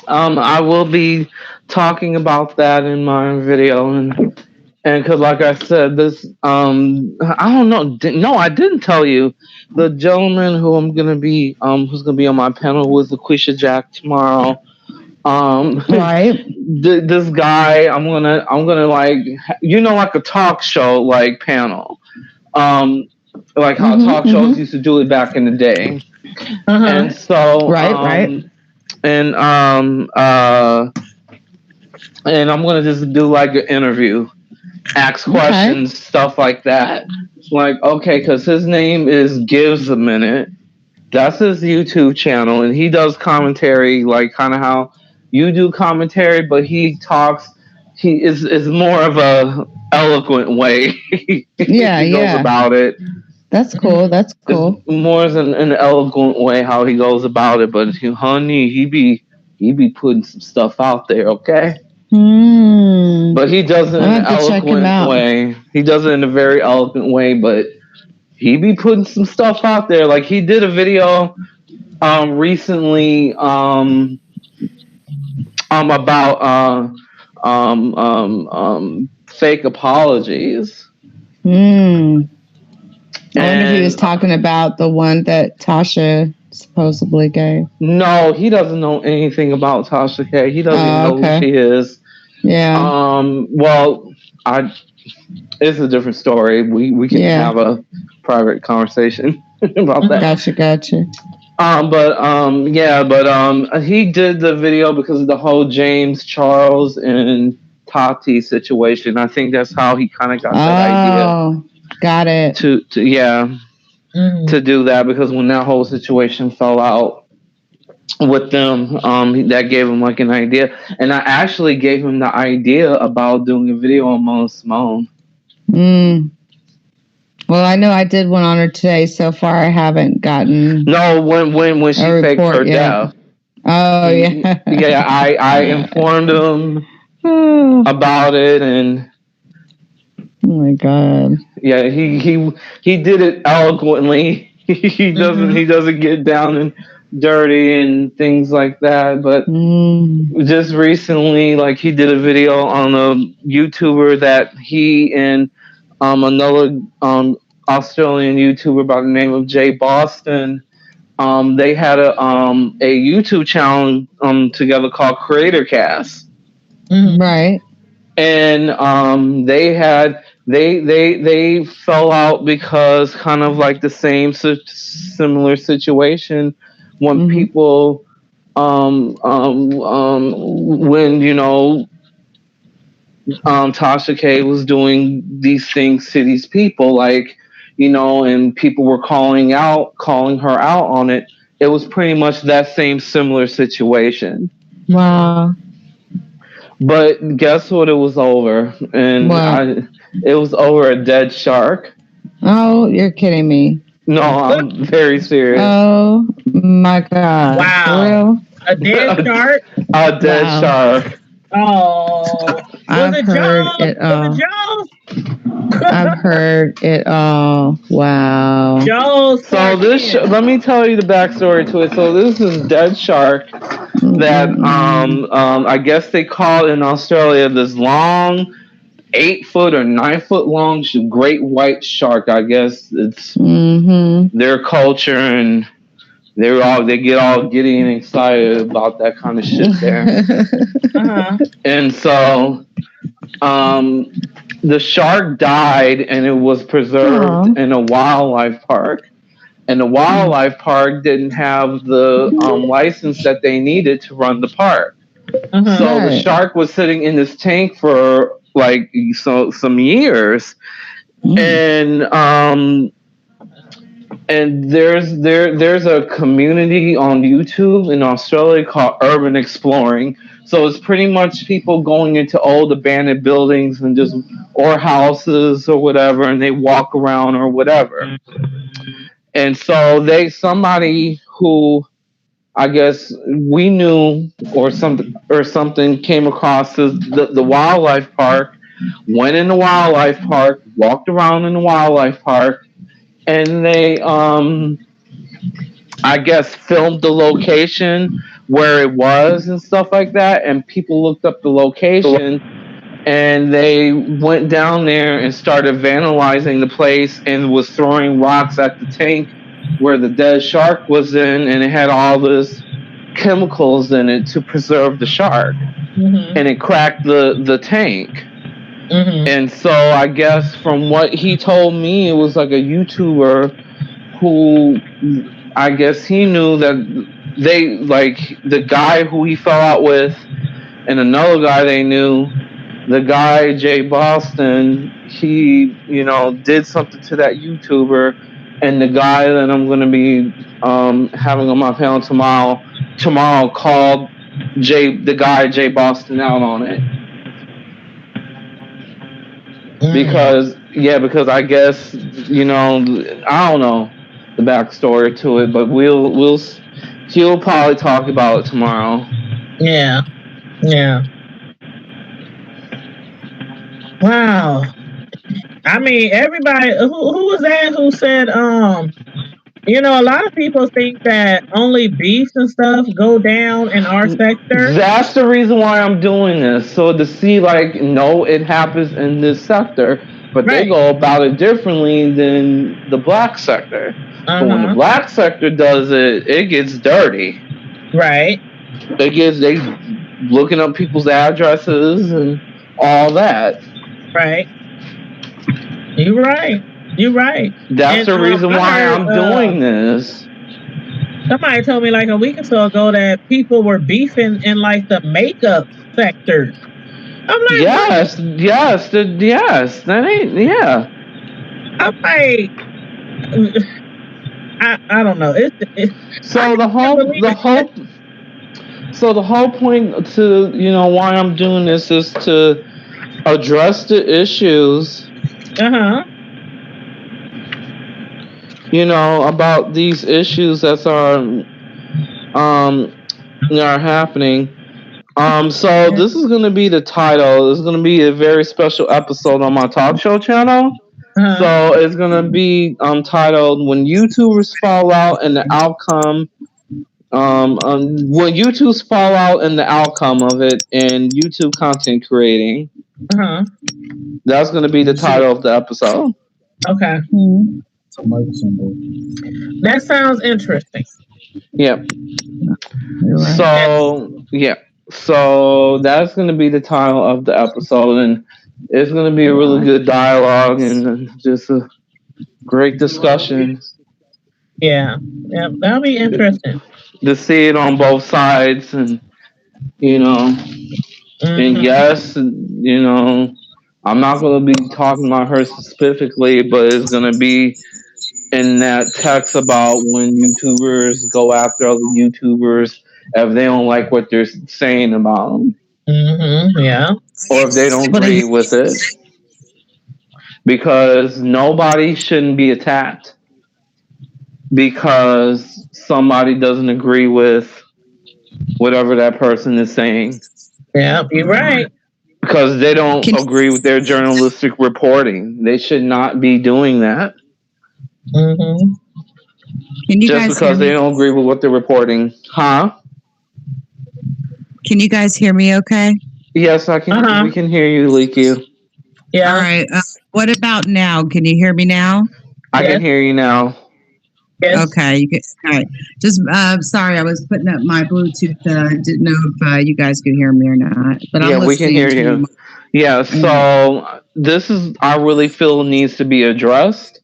I will be talking about that in my video and because, like I said, this, I don't know. No, I didn't tell you. The gentleman who I'm gonna be, who's gonna be on my panel with LaQuisha Jack tomorrow. Right. This guy, I'm gonna like, like a talk show like panel, like how talk shows used to do it back in the day, and so right. And and I'm gonna just do like an interview. Ask questions, stuff like that. Like, okay, because his name is Gives a Minute. That's his YouTube channel, and he does commentary, like kind of how you do commentary, but he talks. He is more of a eloquent way. He goes about it. That's cool. That's cool. It's more as an eloquent way how he goes about it, but honey, he be putting some stuff out there. Okay. But he does it in an eloquent way. He does it in a very eloquent way, but he be putting some stuff out there. Like he did a video recently about fake apologies. I wonder if he was talking about the one that Tasha supposedly gave. No, he doesn't know anything about Tasha K. He doesn't even know who she is. Yeah. Well, it's a different story. We can have a private conversation about that. Gotcha. He did the video because of the whole James Charles and Tati situation. I think that's how he kind of got that idea. Oh, got it. To do that, because when that whole situation fell out with them, that gave him like an idea, and I actually gave him the idea about doing a video on Mona Simone. Well, I know I did one on her today. So far, I haven't gotten. No, when she faked her death. Oh yeah. Yeah, I informed him about it, and oh my god. Yeah, he did it eloquently. He doesn't get down and dirty and things like that. But just recently, like, he did a video on a YouTuber that he and another Australian YouTuber by the name of Jay Boston. They had a YouTube channel together called Creator Cast. Right. And they fell out because kind of like the same similar situation when people when Tasha K was doing these things to these people, like, and people were calling her out on it. It was pretty much that same similar situation. Wow. But guess what? It was over, and it was over a dead shark. Oh, you're kidding me! No, I'm very serious. Oh my god! Wow, a dead shark. A dead shark. Oh, I've heard it all. I've heard it all. Wow. So this, let me tell you the backstory to it. So this is dead shark that I guess they call in Australia this long 8-foot or 9-foot long great white shark. I guess it's their culture, and they get all giddy and excited about that kind of shit there. And so the shark died, and it was preserved in a wildlife park. And the wildlife park didn't have the license that they needed to run the park. So the shark was sitting in this tank for like some years, and there's a community on YouTube in Australia called Urban Exploring. So it's pretty much people going into old abandoned buildings and or houses or whatever, and they walk around or whatever. And so somebody who I guess we knew or something came across the wildlife park, went in the wildlife park, walked around in the wildlife park, and they I guess filmed the location where it was and stuff like that, and people looked up the location, and they went down there and started vandalizing the place and was throwing rocks at the tank where the dead shark was in, and it had all this chemicals in it to preserve the shark, and it cracked the tank. And so I guess from what he told me, it was like a YouTuber who I guess he knew that they, like, the guy who he fell out with and another guy they knew, the guy Jay Boston, he did something to that YouTuber, and the guy that I'm going to be having on my panel tomorrow called the guy Jay Boston out on it. Because I guess I don't know the backstory to it, but he'll probably talk about it tomorrow. Yeah. Wow. I mean, everybody. Who was that? Who said You know, a lot of people think that only beefs and stuff go down in our sector. That's the reason why I'm doing this. So to see, like, no, it happens in this sector, but they Right. go about it differently than the black sector. But when the Uh-huh. black sector does it, it gets dirty. Right. They looking up people's addresses and all that. Right. You're right. You're right. That's And the reason I why heard I'm doing this. somebody told me like a week or so ago that people were beefing in like the makeup sectors. I'm like, what? Yes. That ain't, yeah. I'm like, I don't know. So I the can't believe it. so the whole point to, why I'm doing this is to address the issues, Uh-huh. about these issues that are happening. So this is going to be the title. This is going to be a very special episode on my talk show channel. Uh-huh. So it's going to be titled "When YouTubers Fall Out and the Outcome." When YouTubers fall out and the outcome of it, and YouTube content creating. Uh-huh. That's going to be the title of the episode. Okay. That sounds interesting. Yep. So that's going to be the title of the episode, and it's going to be a really good dialogue and just a great discussion. Yeah, that'll be interesting to see it on both sides, and and yes, I'm not going to be talking about her specifically, but it's going to be in that text about when YouTubers go after other YouTubers if they don't like what they're saying about them. Yeah. Or if they don't agree with it. Because nobody shouldn't be attacked because somebody doesn't agree with whatever that person is saying. Yeah, you're right. Because they don't agree with their journalistic reporting. They should not be doing that. Just because they don't agree with what they're reporting. Huh? Can you guys hear me okay? Yes, I can. We can hear you, Leaky. Yeah. All right. What about now? Can you hear me now? I can hear you now. Yes. Okay. All right. Just sorry, I was putting up my Bluetooth. Didn't know if you guys could hear me or not. But yeah, we can hear you. Yeah. So this is, I really feel, needs to be addressed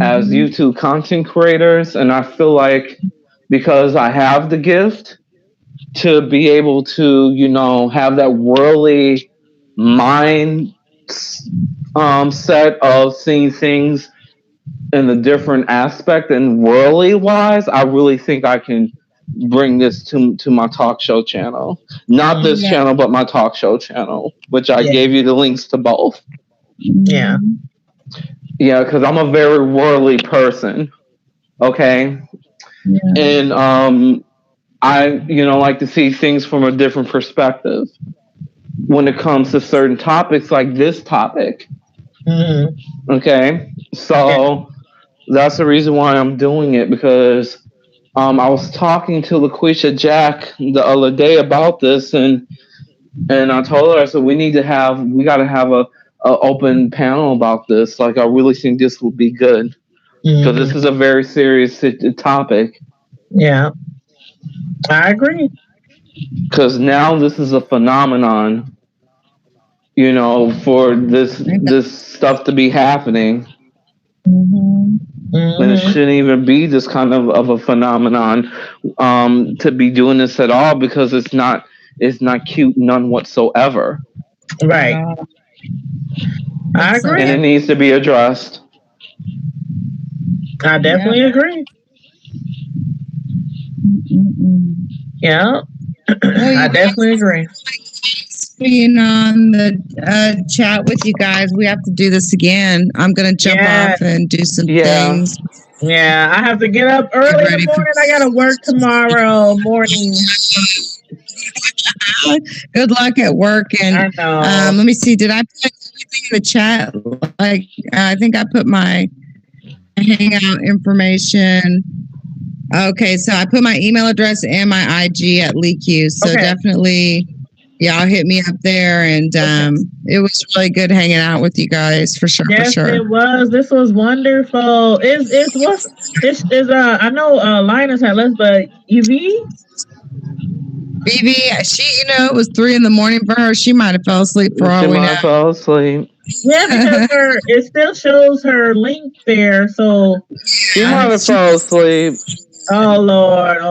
as YouTube content creators, and I feel like because I have the gift to be able to, have that worldly mind set of seeing things in a different aspect and worldly wise, I really think I can bring this to my talk show channel. Not this channel, but my talk show channel, which I gave you the links to both. Yeah. Yeah, because I'm a very worldly person. Okay. Yeah. And I, like to see things from a different perspective when it comes to certain topics like this topic. Okay. So that's the reason why I'm doing it, because I was talking to LaQuisha Jack the other day about this, and I told her, I said, we got to have a open panel about this. Like, I really think this would be good because this is a very serious topic. Yeah, I agree. Because now this is a phenomenon, for this stuff to be happening. And it shouldn't even be this kind of a phenomenon to be doing this at all, because it's not cute, none whatsoever. Right. I agree. And it needs to be addressed. I definitely agree. Yeah. I definitely agree. Being on the chat with you guys, we have to do this again. I'm going to jump off and do some things. Yeah, I have to get up early in the morning. I got to work tomorrow morning. Good luck at work. And let me see. Did I put anything in the chat? Like, I think I put my Hangout information. Okay, so I put my email address and my IG at LeakU. So definitely, y'all hit me up there. And it was really good hanging out with you guys for sure. Yes, for sure. it was. This was wonderful. I know Linus had less, but Evie? Vivi, she, it was 3 a.m. for her. She might have fell asleep for all we know. She might have fell asleep. Yeah, because it still shows her link there, so she might have fell asleep. Oh Lord.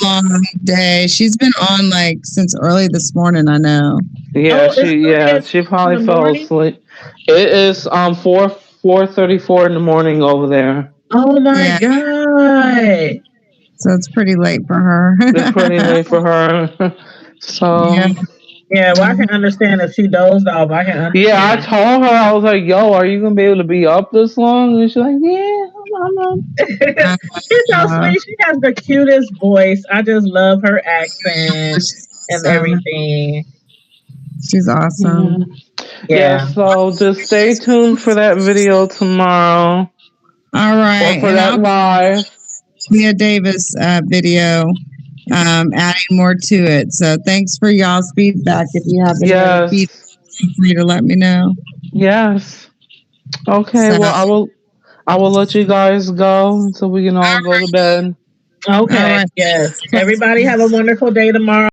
Long day. She's been on since early this morning, I know. Yeah, she probably fell asleep. It is 4:34 in the morning over there. Oh my God. So it's pretty late for her. It's pretty late for her. So yeah, well, I can understand if she dozed off. I can understand. Yeah, I told her, I was like, yo, are you going to be able to be up this long? And she's like, yeah, I'm up. She's so sweet. She has the cutest voice. I just love her accent and everything. She's awesome. Yeah, so just stay tuned for that video tomorrow. All right. Or for that live. Mia Davis video. Adding more to it. So thanks for y'all's feedback. If you have any other feedback, feel free to let me know. Yes. Okay. Well, I will let you guys go so we can all go to bed. Okay. Yes. Everybody have a wonderful day tomorrow.